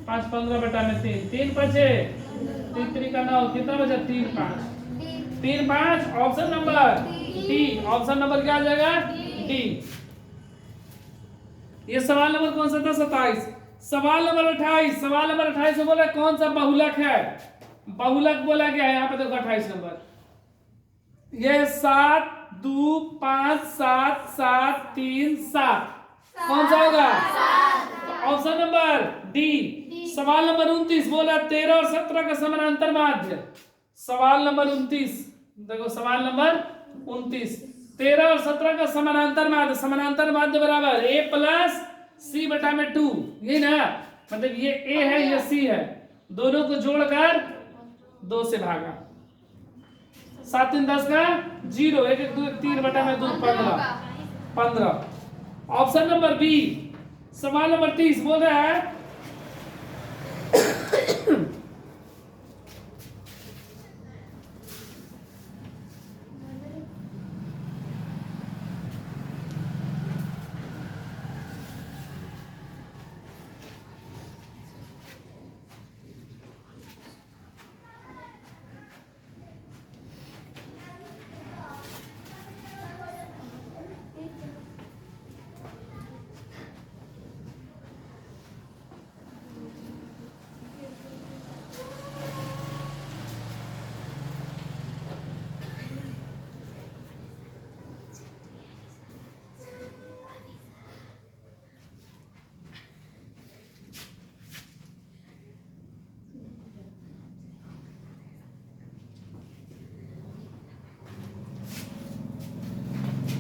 5 15 बटा में 3, 3 बचे 3 3 का 9, कितना बचा 3 5, 3 5, option number D. Option number क्या आ जाएगा? डी। ये सवाल नंबर कौन सा था? 27। सवाल नंबर 28। सवाल नंबर 28 में बोला कौन सा बहुलक है? बहुलक बोला गया है यहाँ पे, देखो 28 नंबर, ये 7 2 5 7 7 3 7, कौन सा होगा? Option number D. सवाल नंबर 29 बोला 13 और 17 का समानांतर माध्य। सवाल नंबर 29, देखो सवाल नंबर 29, 13 और 17 का समानांतर माध्य। समानांतर माध्य बराबर a प्लस सी बटा में 2, ये ना, मतलब ये a है ये c है, दोनों को जोड़कर 2 से भागा, 7 3 10 का 0, 1 1 2 3 बटा में 2 15। Option number B. सवाल नंबर 30 बोल रहा है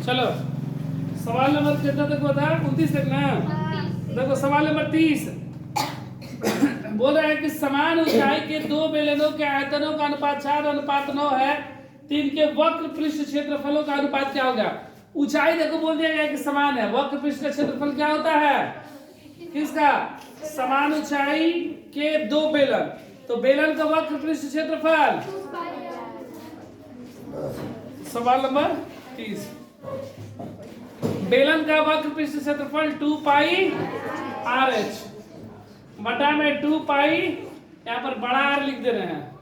चलो सवाल नंबर कितना तक होता है? 29 तक ना। देखो सवाल नंबर 30 बोल रहा है कि समान ऊंचाई के दो बेलनों के आयतनों का अनुपात 4:9 है, तो इनके वक्र पृष्ठ क्षेत्रफलों का अनुपात क्या होगा? ऊंचाई देखो बोल दिया गया कि समान है, वक्र पृष्ठ का क्षेत्रफल क्या होता है? किसका? समान ऊंचाई के दो बेलन, तो बेलन का वक्र पृष्ठ क्षेत्रफल। सवाल नंबर 30, बेलन का वक्र पृष्ठ क्षेत्रफल 2 पाई आर एच बटा में 2 पाई, यहाँ पर बड़ा आर लिख दे रहे हैं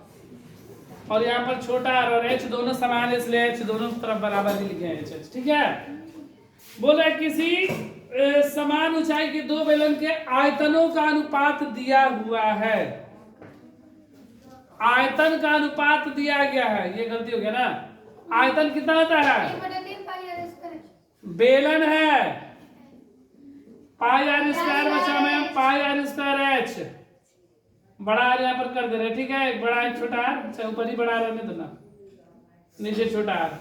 और यहाँ पर छोटा आर, और एच दोनों समान है इसलिए एच दोनों तरफ बराबर ही लिखे हैं एच, ठीक है। बोल रहे किसी समान ऊंचाई के दो बेलन के आयतनों का अनुपात दिया हुआ है, आयतन का अनुपात दिया गया है, ये गलती हो गया ना। आयतन कितना होता है? बेलन है पाई आर स्क्वायर बचा में पाई आर स्क्वायर एच, बड़ा आर यहाँ पर कर दे रहे, ठीक है, एक बड़ा एक छोटा आर, अच्छा ऊपर ही बड़ा आर रहने दो ना, नीचे छोटा आर।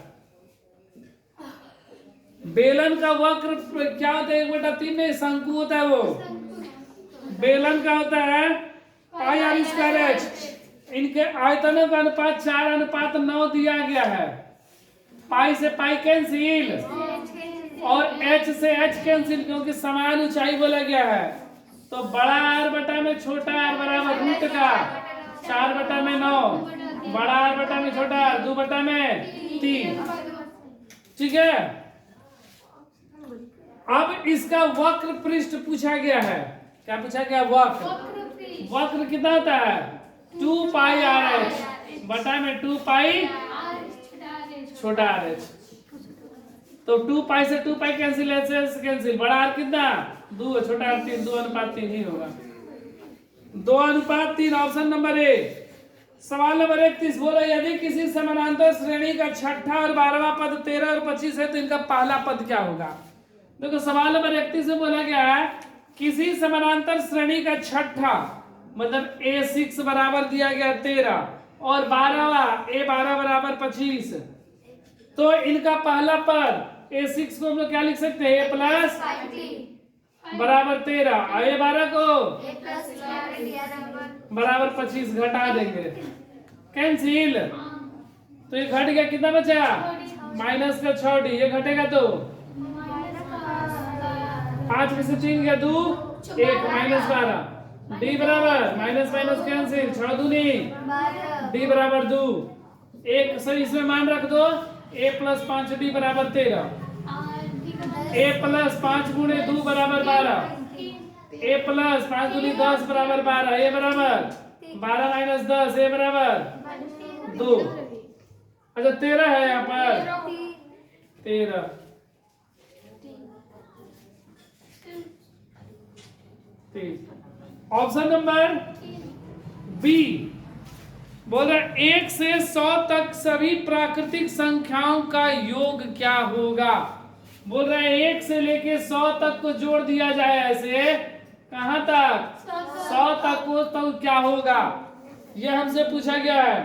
बेलन का वक्र क्या होता है? 1/3 में शंकु होता है, वो बेलन का होता है पाई आर स्क्वायर एच। इनके आयतनों का अनुपात 4:9 दिया गया है। पाई से पाई कैंसिल और एच से एच कैंसिल, क्योंकि समान ऊंचाई बोला गया है, तो बड़ा आर बटा में छोटा आर बराबर रूट का 4/9, बड़ा आर बटा में छोटा आर 2/3, ठीक है। अब इसका वक्र पृष्ठ पूछा गया है, क्या पूछा गया? वक्र। वक्र कितना होता है? 2 पाई आर एच बटा में 2 पाई छोटा आर एच, तो 2 पाई से 2 पाई कैंसिल, एच कैंसिल, बड़ा आर कितना? 2, छोटा आर 3, 2:3 ही होगा, 2:3। Option number A. सवाल नंबर 31 बोला यदि किसी समानांतर श्रेणी का छठा और 12वां पद 13 और 25 है तो इनका पहला पद क्या होगा? देखो सवाल नंबर 31 में बोला गया है किसी समानांतर श्रेणी का छठा, मतलब A6 बराबर दिया गया 13 और 12वां A12 बराबर 25, तो इनका पहला पद A6 को हम लोग क्या लिख सकते हैं? A प्लस बराबर 13, A12 को बराबर 25, घटा देंगे कैंसिल, तो ये घट गया, कितना बचा? माइनस का 6D, ये घटेगा तो 5 में से 3 गया 2 1 माइनस 12 डी बराबर माइनस माइनस कैंसिल 6 दूनी डी बराबर 2 एक सही इसमें मान रख दो a प्लस 5 डी बराबर 13 a प्लस 5 गुणे 2 बराबर 12 a प्लस 5 दूनी 10 बराबर 12 a बराबर 12 माइनस 10 a बराबर 2। अच्छा 13 है यहाँ पर 13 ऑप्शन नंबर बी बोल रहा 1 से 100 तक सभी प्राकृतिक संख्याओं का योग क्या होगा। बोल रहा है 1 से लेके 100 तक को जोड़ दिया जाए ऐसे कहां तक 100 तक को तो क्या होगा ये हमसे पूछा गया है।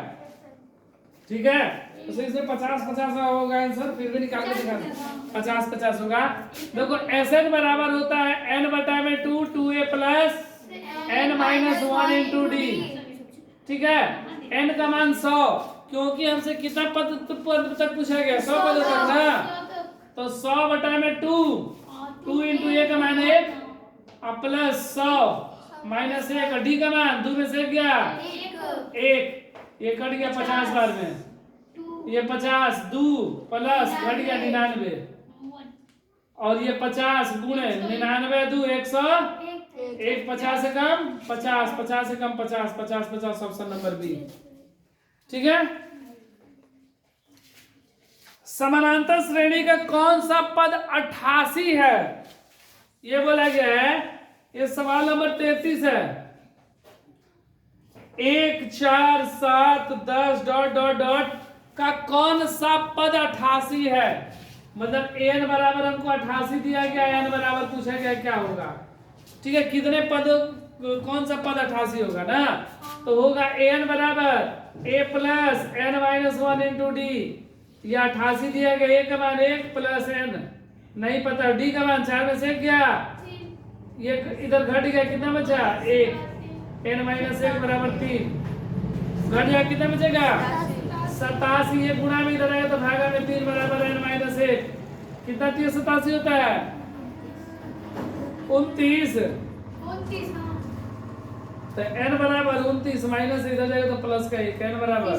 ठीक है तो इसमें 50-50 होगा आंसर फिर भी निकाल के दिखा 50-50 होगा। देखो एन बराबर होता है n बटा में 2 2a plus n minus 1 into D. ठीक है n का मान 100 क्योंकि हमसे कितना पद तक पूछा गया 100 पद तक ना तो 100 बटा में 2 2 इंटू a का मान 1 प्लस 100 माइनस 1 डी का मान 2 में से गया 1 ये कट गया 50 बार में ये 50 2 प्लस घट गया 99 और ये 50 गुणे 99 2 100 1 50 से कम 50 50 से कम 50 50 50 ऑप्शन नंबर बी। ठीक है समानांतर श्रेणी का कौन सा पद 88 है ये बोला गया है। ये सवाल नंबर 33 है 1 4 7 10 डॉट डॉट डॉट का कौन सा पद 88 है। मतलब n बराबर हमको 88 दिया गया n बराबर पूछा गया क्या होगा। ठीक है कितने पद कौन सा पद 88 होगा ना तो होगा an बराबर a plus n minus 1 into D. ये 88 दिया गया a का मान 1 प्लस n नहीं पता d का मान 4 में से गया ये इधर घट गया कितना बचा 1 n माइनस 1 बराबर 3 घट गया कितना बचेगा 87 ये गुणा में इधर आया तो भागा में 3 बराबर n माइनस 1 कितना 3 87 होता है 29 तो n बराबर 29 माइनस इधर जाएगा तो प्लस का 1 n बराबर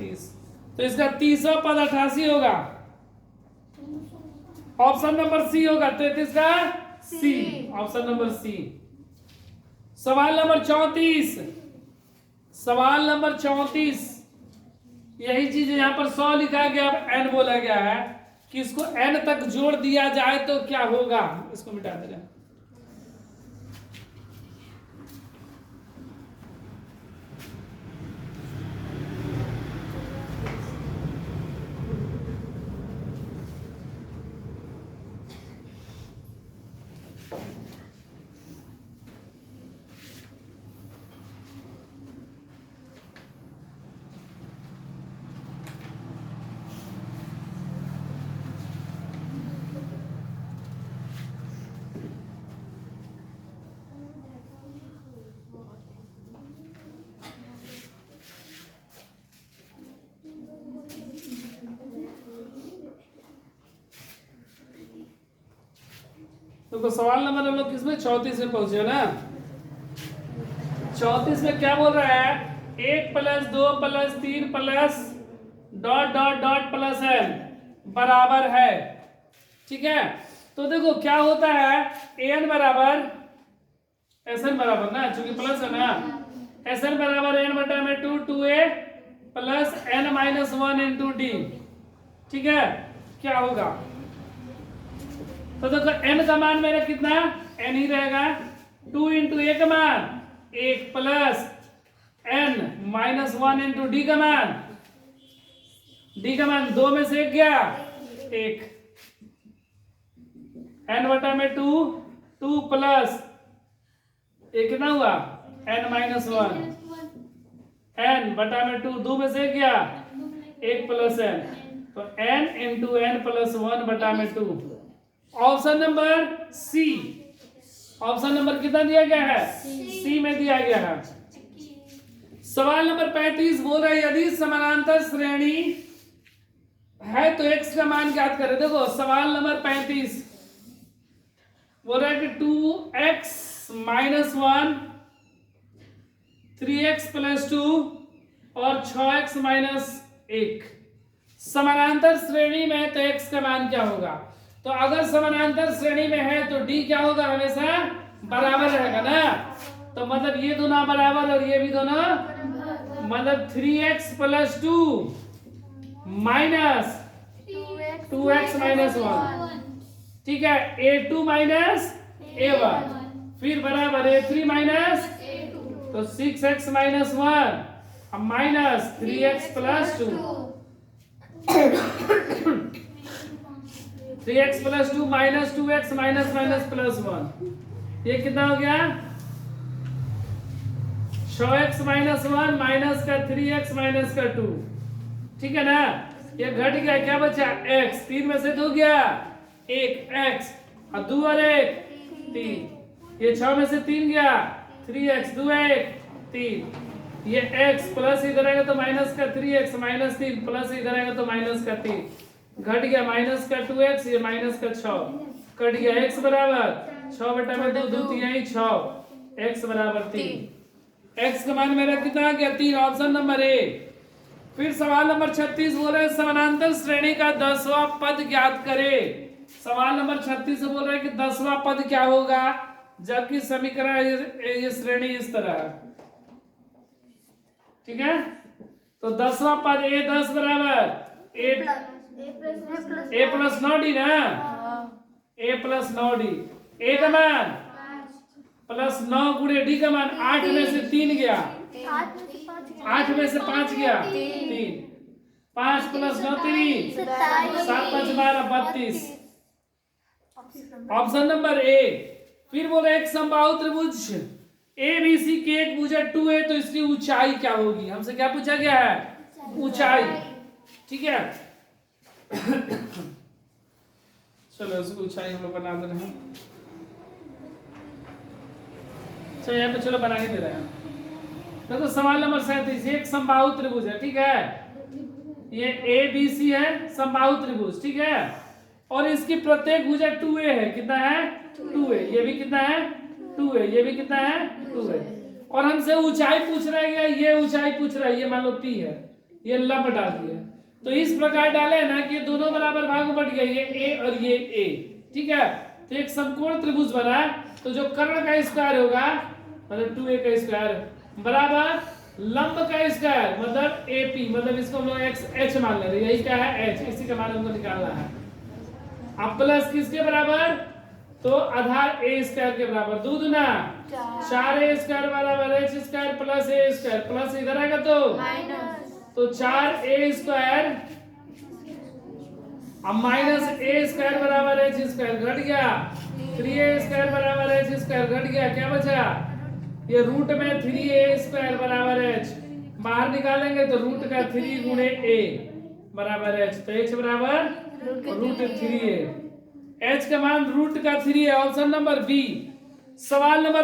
30 तो इसका 30वां पद 88 होगा। ऑप्शन नंबर सी होगा 33 का सी ऑप्शन नंबर सी। सवाल नंबर 34 सवाल नंबर 34 यही चीज यहाँ पर 100 लिखा गया अब n बोला गया है कि इसको n तक जोड़ दिया जाए तो क्या होगा। इसको मिटा दे रहे तो सवाल नंबर हम लोग किसमें 34 में पहुंचे ना। 34 में क्या बोल रहा है 1 plus 2 plus 3 plus dot dot dot plus n बराबर है। ठीक है तो देखो क्या होता है an बराबर sn बराबर ना चूंकि प्लस है ना sn बराबर n बटा में 2 2a plus n minus 1 into D. ठीक है क्या होगा तो देखो n का मान मेरा कितना n ही रहेगा 2 इंटू a का मान 1 plus n minus 1 into D का मान d का मान 2 में से गया 1 n बटा में 2 2 प्लस ये कितना हुआ n माइनस 1 n बटा में 2 में से गया 1 प्लस n तो n इंटू n प्लस 1 बटा में 2। Option number C option number कितना दिया गया है सी में दिया गया है। सवाल नंबर 35 बोल रहा है यदि समानांतर श्रेणी है तो x का मान ज्ञात करें। देखो सवाल नंबर 35 बोल रहा है कि 2x माइनस 1, 3x प्लस 2 और 6x माइनस 1 समानांतर श्रेणी में है, तो x का मान क्या होगा? तो अगर समानांतर श्रेणी में है तो d क्या होगा? हमेशा बराबर रहेगा ना। तो मतलब ये दोनों बराबर और ये भी दोनों, मतलब 3x plus 2 minus 2x minus 1, ठीक है, a2 माइनस a1, फिर बराबर a3 माइनस, तो 6x माइनस 1 अब minus 3x plus 2, 3x plus 2 minus 2x minus minus plus 1, ये कितना हो गया? 6x माइनस 1 माइनस का 3x माइनस का 2, ठीक है ना। ये घट गया, क्या बचा? x, 3 में से 2 गया 1 x और 2 और 1 3, ये 6 में से 3 गया 3x, 2 1 3, ये x प्लस इधर आएगा तो माइनस का 3x माइनस 3 प्लस इधर आएगा तो माइनस का 3, घट गया माइनस का 2x, ये माइनस का 6, कट गया x बराबर 6 बटा में 2, 2 3 6, x बराबर 3, x का मान मेरा कितना आ गया? 3, ऑप्शन नंबर ए। फिर सवाल नंबर 36 बोल रहे हैं समानांतर श्रेणी का 10वां पद ज्ञात करे। सवाल नंबर 36 से बोल रहे हैं कि 10वां पद क्या होगा जबकि समीकरण ये श्रेणी इस तरह है, ठीक है। तो 10वां पद a 10 बराबर a प्लस 9d ना, a प्लस 9d, a का मान प्लस 9 गुणे d का मान 8 में से 3 गया, 8 में से 5 गया 3, 5 प्लस 9 3, 7 5 12 32, ऑप्शन नंबर ए। फिर बोले एक समबाहु त्रिभुज ABC के एक भुजा 2 है तो इसकी ऊंचाई क्या होगी? हमसे क्या पूछा गया है? ऊंचाई, ठीक है। चलो इसकी ऊंचाई हम लोग बना दे रहे हैं। चलो यहाँ पे चलो बना ही दे रहे हैं। तो सवाल नंबर 37, एक समबाहु त्रिभुज है, ठीक है, ये ABC है समबाहु त्रिभुज, ठीक है, और इसकी प्रत्येक भुजा 2a है, कितना है? 2a, ये भी कितना है? 2a, ये भी कितना है? 2a, और हमसे ऊंचाई पूछ रहा है, ये ऊंचाई पूछ रहा है, ये मान लो p है, ये लंब डाल दिया, तो इस प्रकार डाले ना कि दोनों बराबर भाग में बढ़ गया, ये a और ये a, ठीक है। तो एक समकोण त्रिभुज बना, तो जो कर्ण का स्क्वायर होगा मतलब 2a का स्क्वायर बराबर लंब का स्क्वायर मतलब AP, मतलब इसको हम लोग h मान ले रहे हैं, यही क्या है? h, इसी का मान हमको निकालना है। अब प्लस किसके बराबर? तो आधार a स्क्वायर के बराबर, 2 दूना 4a स्क्वायर बराबर h square plus a square, plus इधर आएगा तो 4a स्क्वायर अब माइनस a स्क्वायर बराबर h स्क्वायर, घट गया 3a स्क्वायर बराबर h स्क्वायर, घट गया, क्या बचा? ये रूट में 3a स्क्वायर बराबर h, बाहर निकालेंगे तो रूट का 3 गुणे a बराबर h, तो h बराबर रूट 3a, h का मान रूट का 3 है, ऑप्शन नंबर बी। सवाल नंबर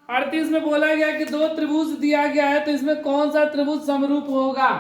38 में बोला गया कि 2 त्रिभुज दिया गया है तो इसमें कौन सा त्रिभुज समरूप होगा?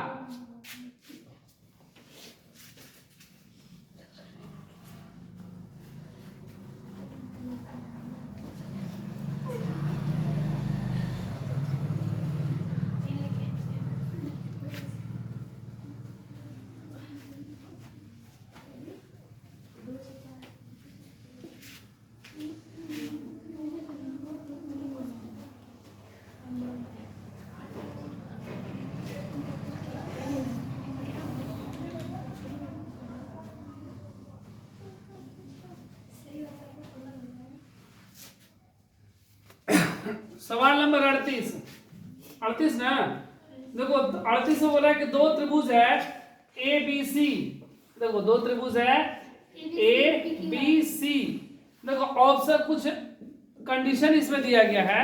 सवाल नंबर 38 ना, देखो 38 में बोला है कि 2 त्रिभुज है ABC, देखो 2 त्रिभुज है ABC, देखो ऑप्शन कुछ कंडीशन इसमें दिया गया है।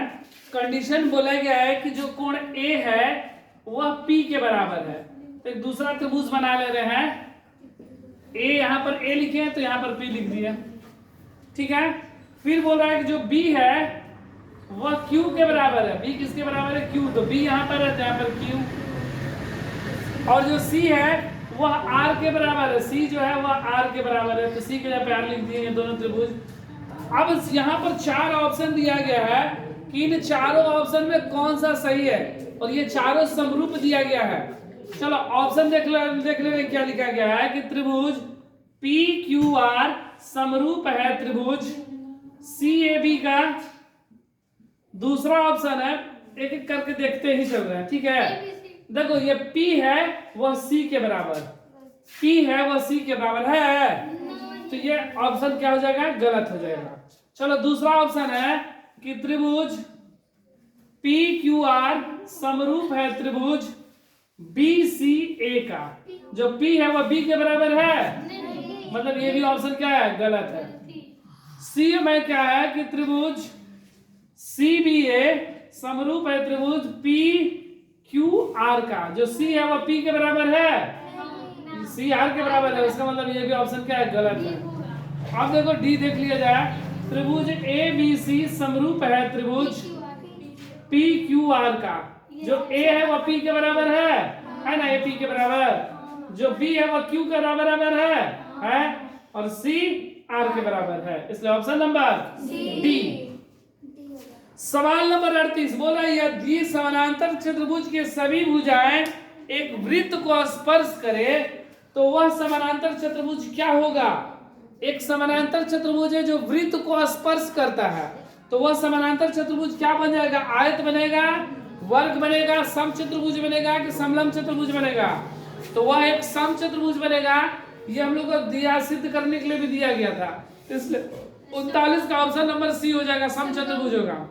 कंडीशन बोला गया है कि जो कोण A है वह P के बराबर है, तो एक दूसरा त्रिभुज बना ले रहे हैं, A यहाँ पर A लिखे हैं तो यहाँ पर P लिख दिया, ठीक है। फिर बोल रहा है कि जो B है वह Q के बराबर है, B किसके बराबर है? Q, तो B यहाँ पर है तो यहाँ पर Q, और जो C है वह R के बराबर है, C जो है वह R के बराबर है, तो C के यहाँ पे R लिख दिए, ये दोनों त्रिभुज अब यहाँ पर 4 ऑप्शन दिया गया है कि इन चारों ऑप्शन में कौन सा सही है, और ये चारों समरूप दिया गया है। चलो ऑप्शन देख लेंगे क्या लिखा गया है कि त्रिभुज पी क्यू आर समरूप है त्रिभुज सी ए बी का। दूसरा ऑप्शन है, एक एक करके देखते ही चल रहे हैं, ठीक है। देखो ये P है वह C के बराबर, P है वह C के बराबर है, तो ये ऑप्शन क्या हो जाएगा, गलत हो जाएगा। चलो दूसरा ऑप्शन है कि त्रिभुज पी क्यू आर समरूप है त्रिभुज बी सी ए का। जो P है वह B के बराबर है, मतलब ये भी ऑप्शन क्या है, गलत है। C में क्या है कि त्रिभुज सी बी ए समरूप है त्रिभुज पी क्यू आर का। जो C है वह P के बराबर है, C R के बराबर है, इसका मतलब ये भी ऑप्शन क्या है, गलत है। अब देखो D देख लिया जाए, त्रिभुज ए बी सी समरूप है त्रिभुज पी क्यू आर का। जो A है वह P के बराबर है ना, A P के बराबर। जो B है वह Q के बराबर है और C R के बराबर है, इसलिए ऑप्शन नंबर D। सवाल नंबर 38 बोला, यदि समानांतर चतुर्भुज के सभी भुजाएं एक वृत्त को स्पर्श करे तो वह समानांतर चतुर्भुज क्या होगा। एक समानांतर चतुर्भुज है जो वृत्त को स्पर्श करता है, तो वह समानांतर चतुर्भुज क्या बन जाएगा, आयत बनेगा, वर्ग बनेगा, समचतुर्भुज बनेगा कि समलंब चतुर्भुज बनेगा। तो वह एक समचतुर्भुज बनेगा। ये हम लोग को दिया, सिद्ध करने के लिए भी दिया गया था, इसलिए 39 का ऑप्शन नंबर सी हो जाएगा, समचतुर्भुज होगा।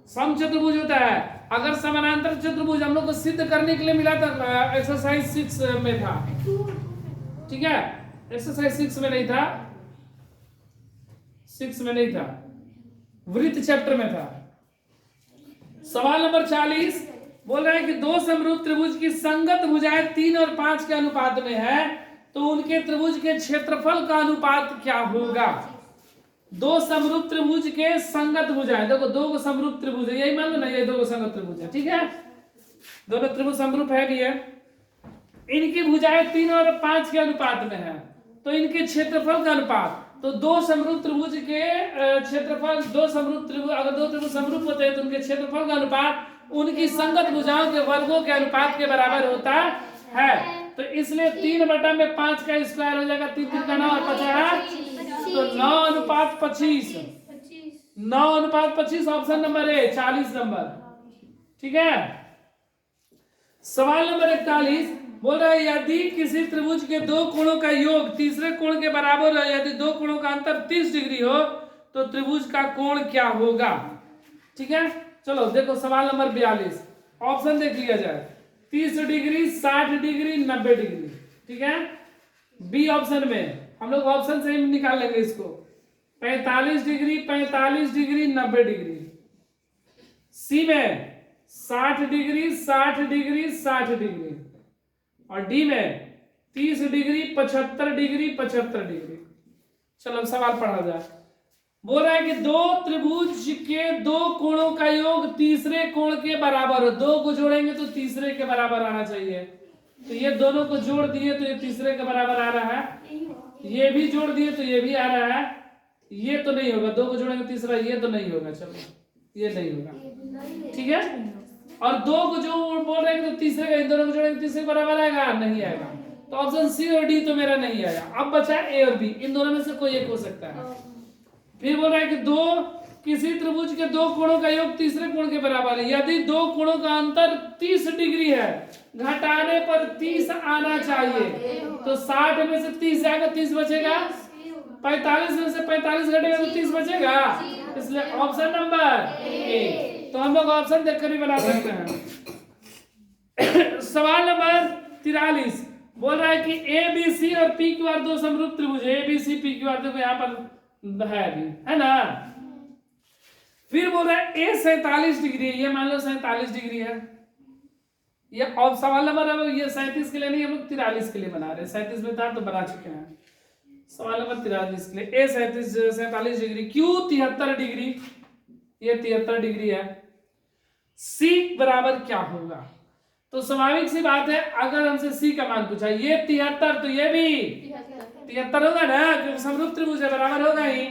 समचतुर्भुज होता है, अगर समानांतर चतुर्भुज हम लोग को सिद्ध करने के लिए मिला था, एक्सरसाइज 6 में था, ठीक है, एक्सरसाइज 6 में नहीं था, 6 में नहीं था, वृत्त चैप्टर में था। सवाल नंबर 40 बोल रहा है कि दो समरूप त्रिभुज की संगत भुजाएं 3 और 5 के अनुपात में है, तो उनके त्रिभुज के क्षेत्रफल का अनुपात क्या होगा। दो समरूप त्रिभुज के संगत भुजाएं, देखो दो को समरूप त्रिभुज है, यही मान लो ना, ये दो को संगत त्रिभुज है, ठीक है, दोनों त्रिभुज समरूप है भी है। इनकी भुजाएं 3 और 5 के अनुपात में है, तो इनके क्षेत्रफल का अनुपात, तो दो समरूप त्रिभुज के क्षेत्रफल, दो समरूप त्रिभुज, अगर दो त्रिभुज समरूप होते हैं तो उनके क्षेत्रफल का अनुपात उनकी संगत भुजाओं के वर्गों के अनुपात के बराबर होता है। तो इसलिए 3/5 का स्क्वायर हो जाएगा, 3 3 का 9 और 50, तो 9:25, 9:25 ऑप्शन नंबर ए, 40 नंबर, ठीक है। सवाल नंबर 41 बोल रहा है, यदि किसी त्रिभुज के दो कोणों का योग तीसरे कोण के बराबर हो, यदि दो कोणों का अंतर 30 डिग्री हो, तो त्रिभुज का कोण क्या होगा, ठीक है। चलो देखो सवाल नंबर 42, ऑप्शन देख लिया जाए, 30 डिग्री, 60 डिग्री, 90 डिग्री, ठीक है। बी ऑप्शन में हम लोग ऑप्शन से ही निकाल लेंगे इसको, 45 डिग्री, 45 डिग्री, 90 डिग्री। सी में 60 डिग्री, 60 डिग्री, 60 डिग्री, और डी में 30 डिग्री, 75 डिग्री, 75 डिग्री। चलो सवाल पढ़ा जाए। बोल रहा है कि दो त्रिभुज के दो कोणों का योग तीसरे कोण के बराबर हो, दो को जोड़ेंगे तो तीसरे के बराबर आना चाहिए, तो ये दोनों को जोड़ दिए तो ये तीसरे के बराबर आ रहा है, ये भी जोड़ दिए तो ये भी आ रहा है, ये तो नहीं होगा, दो को जोड़ेंगे तीसरा, ये तो नहीं होगा, चलो ये नहीं होगा, ठीक है। और दो को जो बोल रहे हैं तो तीसरे का, इन दोनों को जोड़ेंगे तीसरे के बराबर आएगा, नहीं आएगा, तो ऑप्शन सी और डी तो मेरा नहीं आएगा। अब बचा ए और बी, इन दोनों में से कोई एक हो सकता है। फिर बोल रहा है कि दो किसी त्रिभुज के दो कोणों का योग तीसरे कोण के बराबर है, यदि दो कोणों का अंतर 30 डिग्री है, घटाने पर 30 आना चाहिए, तो 60 में से 30 जाएगा, 30 बचेगा, 45 में से 45 घटेगा तो 30 बचेगा, इसलिए ऑप्शन नंबर ए। तो हम लोग ऑप्शन देखकर भी बना सकते हैं। सवाल नंबर 43 बोल रहा है कि ए बी सी और पी क्यू आर दो समरूप त्रिभुज, A B C P Q R, देखो यहाँ पर है ना। फिर बोल रहा है ए 47 डिग्री है, ये मान लो 47 डिग्री है, ये और सवाल नंबर, ये 37 के लिए नहीं, हम लोग 43 के लिए बना रहे हैं, 37 में था तो बना चुके हैं। सवाल नंबर 43 के लिए ए 47 डिग्री, क्यू 73 डिग्री, ये 73 डिग्री है, सी बराबर क्या होगा। तो स्वाभाविक सी बात है, अगर हमसे सी का मान पूछा, ये 73 तो ये भी 73 होगा ना, क्योंकि समरूप त्रिभुज है, बराबर होगा ही।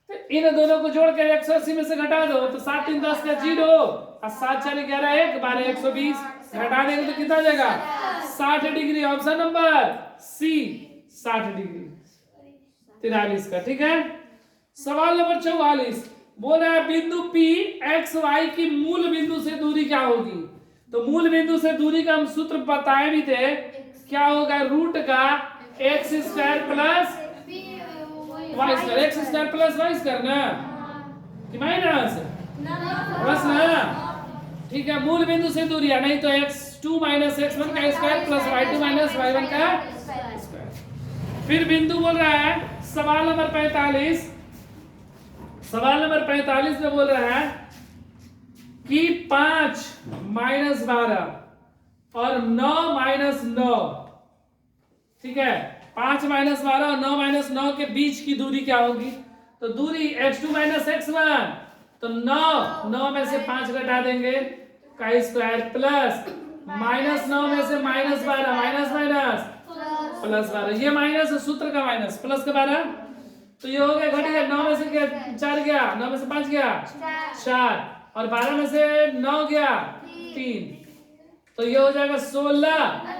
तो इन दोनों को जोड़ कर 180 में से घटा दो तो 7 3 10 का 0 और 7 4 11 1 12 120 घटा देंगे तो कितना आ जाएगा 60 degree. Option number C 60 degree 43 का। ठीक है। सवाल नंबर 44 बोल रहा है बिंदु P x y की मूल बिंदु से दूरी क्या होगी। तो मूल बिंदु से दूरी का हम सूत्र बताए भी थे, क्या होगा रूट का x square plus y square, x square plus y square ना कि माइनस प्लस ना। ठीक है। मूल बिंदु से दूरी है, नहीं तो x2 माइनस x1 का square plus y2 minus y1 का स्क्वायर। फिर बिंदु बोल रहा है सवाल नंबर 45, सवाल नंबर 45 में बोल रहा है कि 5 माइनस 12 और 9 माइनस 9। ठीक है। 5 माइनस 12 और 9 माइनस 9 के बीच की दूरी क्या होगी। तो दूरी x2 माइनस x1 तो 9 में से 5 घटा देंगे का स्क्वायर प्लस माइनस 9 में से माइनस 12 माइनस माइनस प्लस 12, ये माइनस सूत्र का माइनस प्लस का 12 तो ये हो गया घट गया। 9 में से क्या 4 गया, 9 में से 5 गया 4 और 12 में से 9 गया 3 तो ये हो जाएगा 16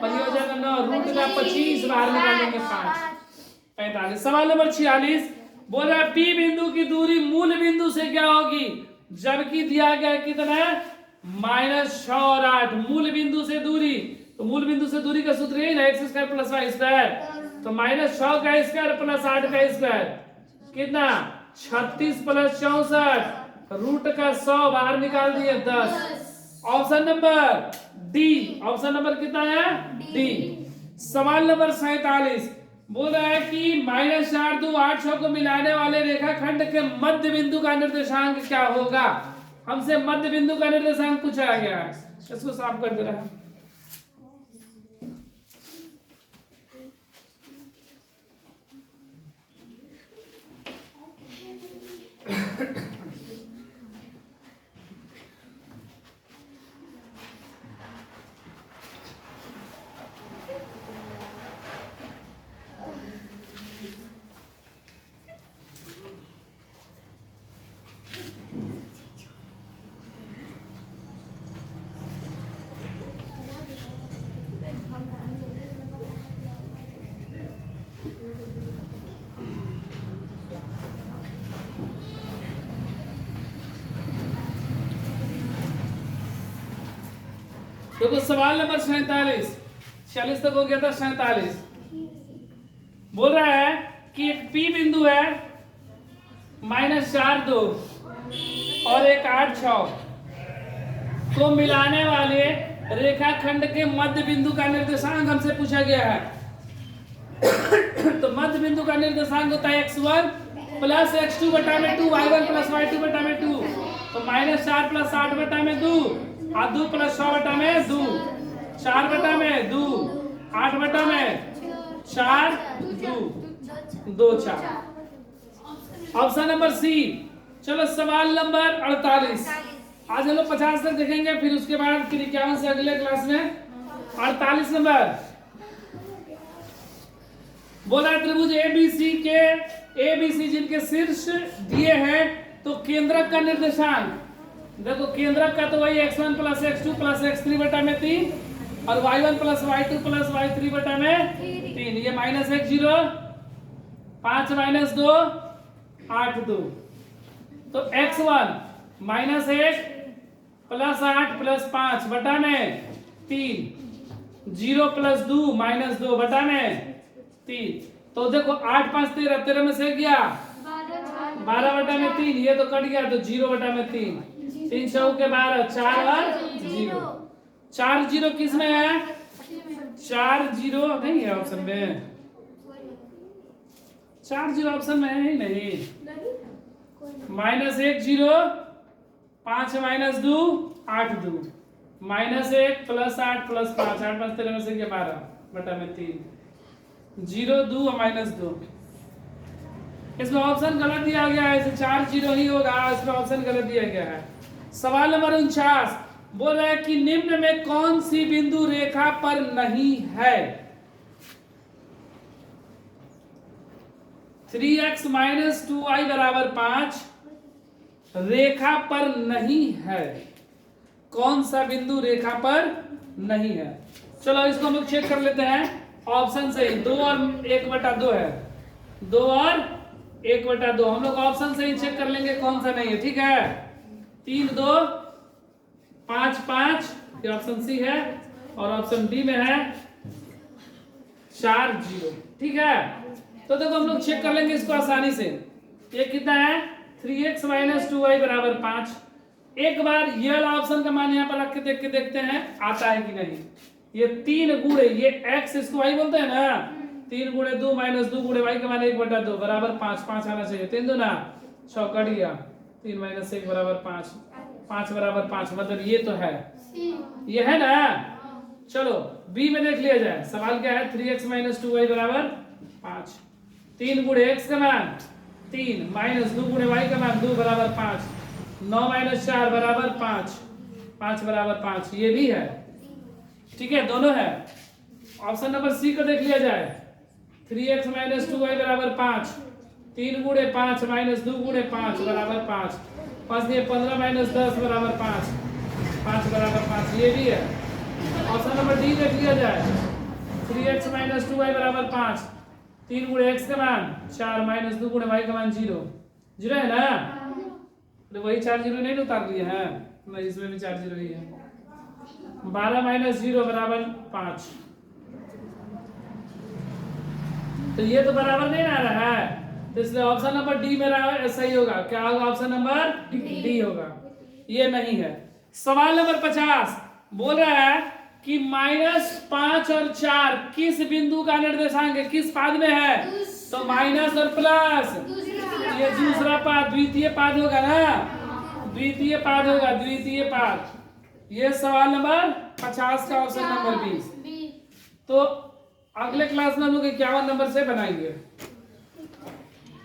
और ये हो जाएगा 9 रूट का 25 बाहर निकालेंगे 5 45। सवाल नंबर 46 बोल रहा है P बिंदु की दूरी मूल बिंदु से क्या होगी जबकि दिया गया कितना -6 और 8। मूल बिंदु से दूरी, तो मूल बिंदु से दूरी का सूत्र यही ना x square plus y square, तो -6 का स्क्वायर प्लस 8 का स्क्वायर कितना 36 प्लस 64 रूट का 100 बाहर निकाल दिए 10। Option number D, option number कितना है डी। सवाल नंबर 47 बोल रहा है कि -4 2 8 6 को मिलाने वाले रेखाखंड के मध्य बिंदु का निर्देशांक क्या होगा। हमसे मध्य बिंदु का निर्देशांक पूछा गया है, इसको साफ कर दे रहा है। देखो सवाल नंबर 47 46 तक हो गया था। 47 बोल रहा है कि एक P बिंदु है -4 2 और एक 8 6 को मिलाने वाले रेखाखंड के मध्य बिंदु का निर्देशांक हमसे पूछा गया है। तो मध्य बिंदु का निर्देशांक होता है x1 प्लस x2 बटा में 2 y1 प्लस y2 बटा में 2 तो -4 प्लस 8 बटा में 2 और 2 प्लस 6 बटा में 2 4 बटा में 2 8 बटा में 4 2 4। Option number C. चलो सवाल नंबर 48 आज हम लोग 50 तक देखेंगे, फिर उसके बाद फिर 51 से अगले क्लास में 48 नंबर बोला त्रिभुज एबीसी जिनके शीर्ष दिए हैं तो केंद्रक का निर्देशांक देखो, केंद्रक का तो वही x1 plus x2 plus x3 बटा में 3 और y1 plus y2 plus y3 बटा में 3। ये -1 0 5 माइनस 2 8 2 तो x1 -1 प्लस 8 प्लस 5 बटा में 3 0 प्लस 2 -2 बटा में 3। तो देखो 8 5 13 13 में से गया 12 बटा में 3, ये तो कट गया तो 0 बटा में 3 3 6 के 12 4 और 0 4 0 किस में है 4 0 नहीं है ऑप्शन में, 4 0 ऑप्शन में है ही नहीं। -1 0 5 माइनस 2 8 2 -1 प्लस 8 प्लस 5 8 5 13 में से गया 12 बटा में 3 0 2 और -2। इसमें ऑप्शन गलत दिया गया है, इसे 4 0 ही होगा, इसमें ऑप्शन गलत दिया गया है। सवाल नंबर 49 बोल रहा है कि निम्न में कौन सी बिंदु रेखा पर नहीं है। 3x माइनस 2y बराबर 5 रेखा पर नहीं है। कौन सा बिंदु रेखा पर नहीं है? चलो इसको हम लोग चेक कर लेते हैं ऑप्शन से। 2 और 1/2 है, 2 और 1/2 हम लोग ऑप्शन से ही चेक कर लेंगे कौन सा नहीं है। ठीक है, 3 2 5 5 ये ऑप्शन सी है और ऑप्शन डी में है 4 0। ठीक है, तो देखो हम लोग चेक कर लेंगे इसको आसानी से। ये कितना है 3x माइनस 2y बराबर 5। एक बार ये वाला ऑप्शन का मान यहाँ पर रख के देखते हैं आता है कि नहीं। ये 3 गुणे ये x इसको y बोलते हैं ना, 3 गुणे 2 माइनस 2 गुणे y का मान 1/2 बराबर 5 5 आना चाहिए। 3 2 ना 6 कट गया, 3 माइनस 1 बराबर 5 5 बराबर 5 मतलब ये तो है, ये है ना। चलो बी में देख लिया जाए। सवाल क्या है 3x माइनस 2y बराबर 5। 3 गुणे x का मान 3 माइनस 2 गुणे y का मान 2 बराबर 5, 9 माइनस 4 बराबर 5 5 बराबर 5 ये भी है। ठीक है, दोनों है। ऑप्शन नंबर सी को देख लिया जाए। 3x माइनस 2y बराबर 5, 3 गुणे 5 माइनस 2 गुणे 5 बराबर 5 5 दिए 15 माइनस 10 बराबर 5 5 बराबर 5 ये भी है। ऑप्शन नंबर डी देख लिया जाए। 3x माइनस 2y बराबर 5, 3 गुणे x का मान 4 माइनस 2 गुणे y का मान 0 0 है ना। तो वही 4 0 नहीं उतार लिए हैं, नहीं इसमें भी 4 0 ही है। 12 माइनस 0 बराबर 5। तो ये तो बराबर नहीं आ रहा है, तो इसलिए ऑप्शन नंबर डी मेरा सही होगा। क्या होगा? ऑप्शन नंबर डी होगा, ये नहीं है। सवाल नंबर 50 बोल रहा है कि -5 और 4 किस बिंदु का निर्देशांक है, किस पाद में है? तो माइनस और प्लस ये दूसरा पाद द्वितीय पाद होगा ना, द्वितीय पाद होगा, द्वितीय पाद। ये सवाल नंबर 50 का ऑप्शन नंबर 20। तो अगले क्लास में हम लोग 51 नंबर से बनाएंगे।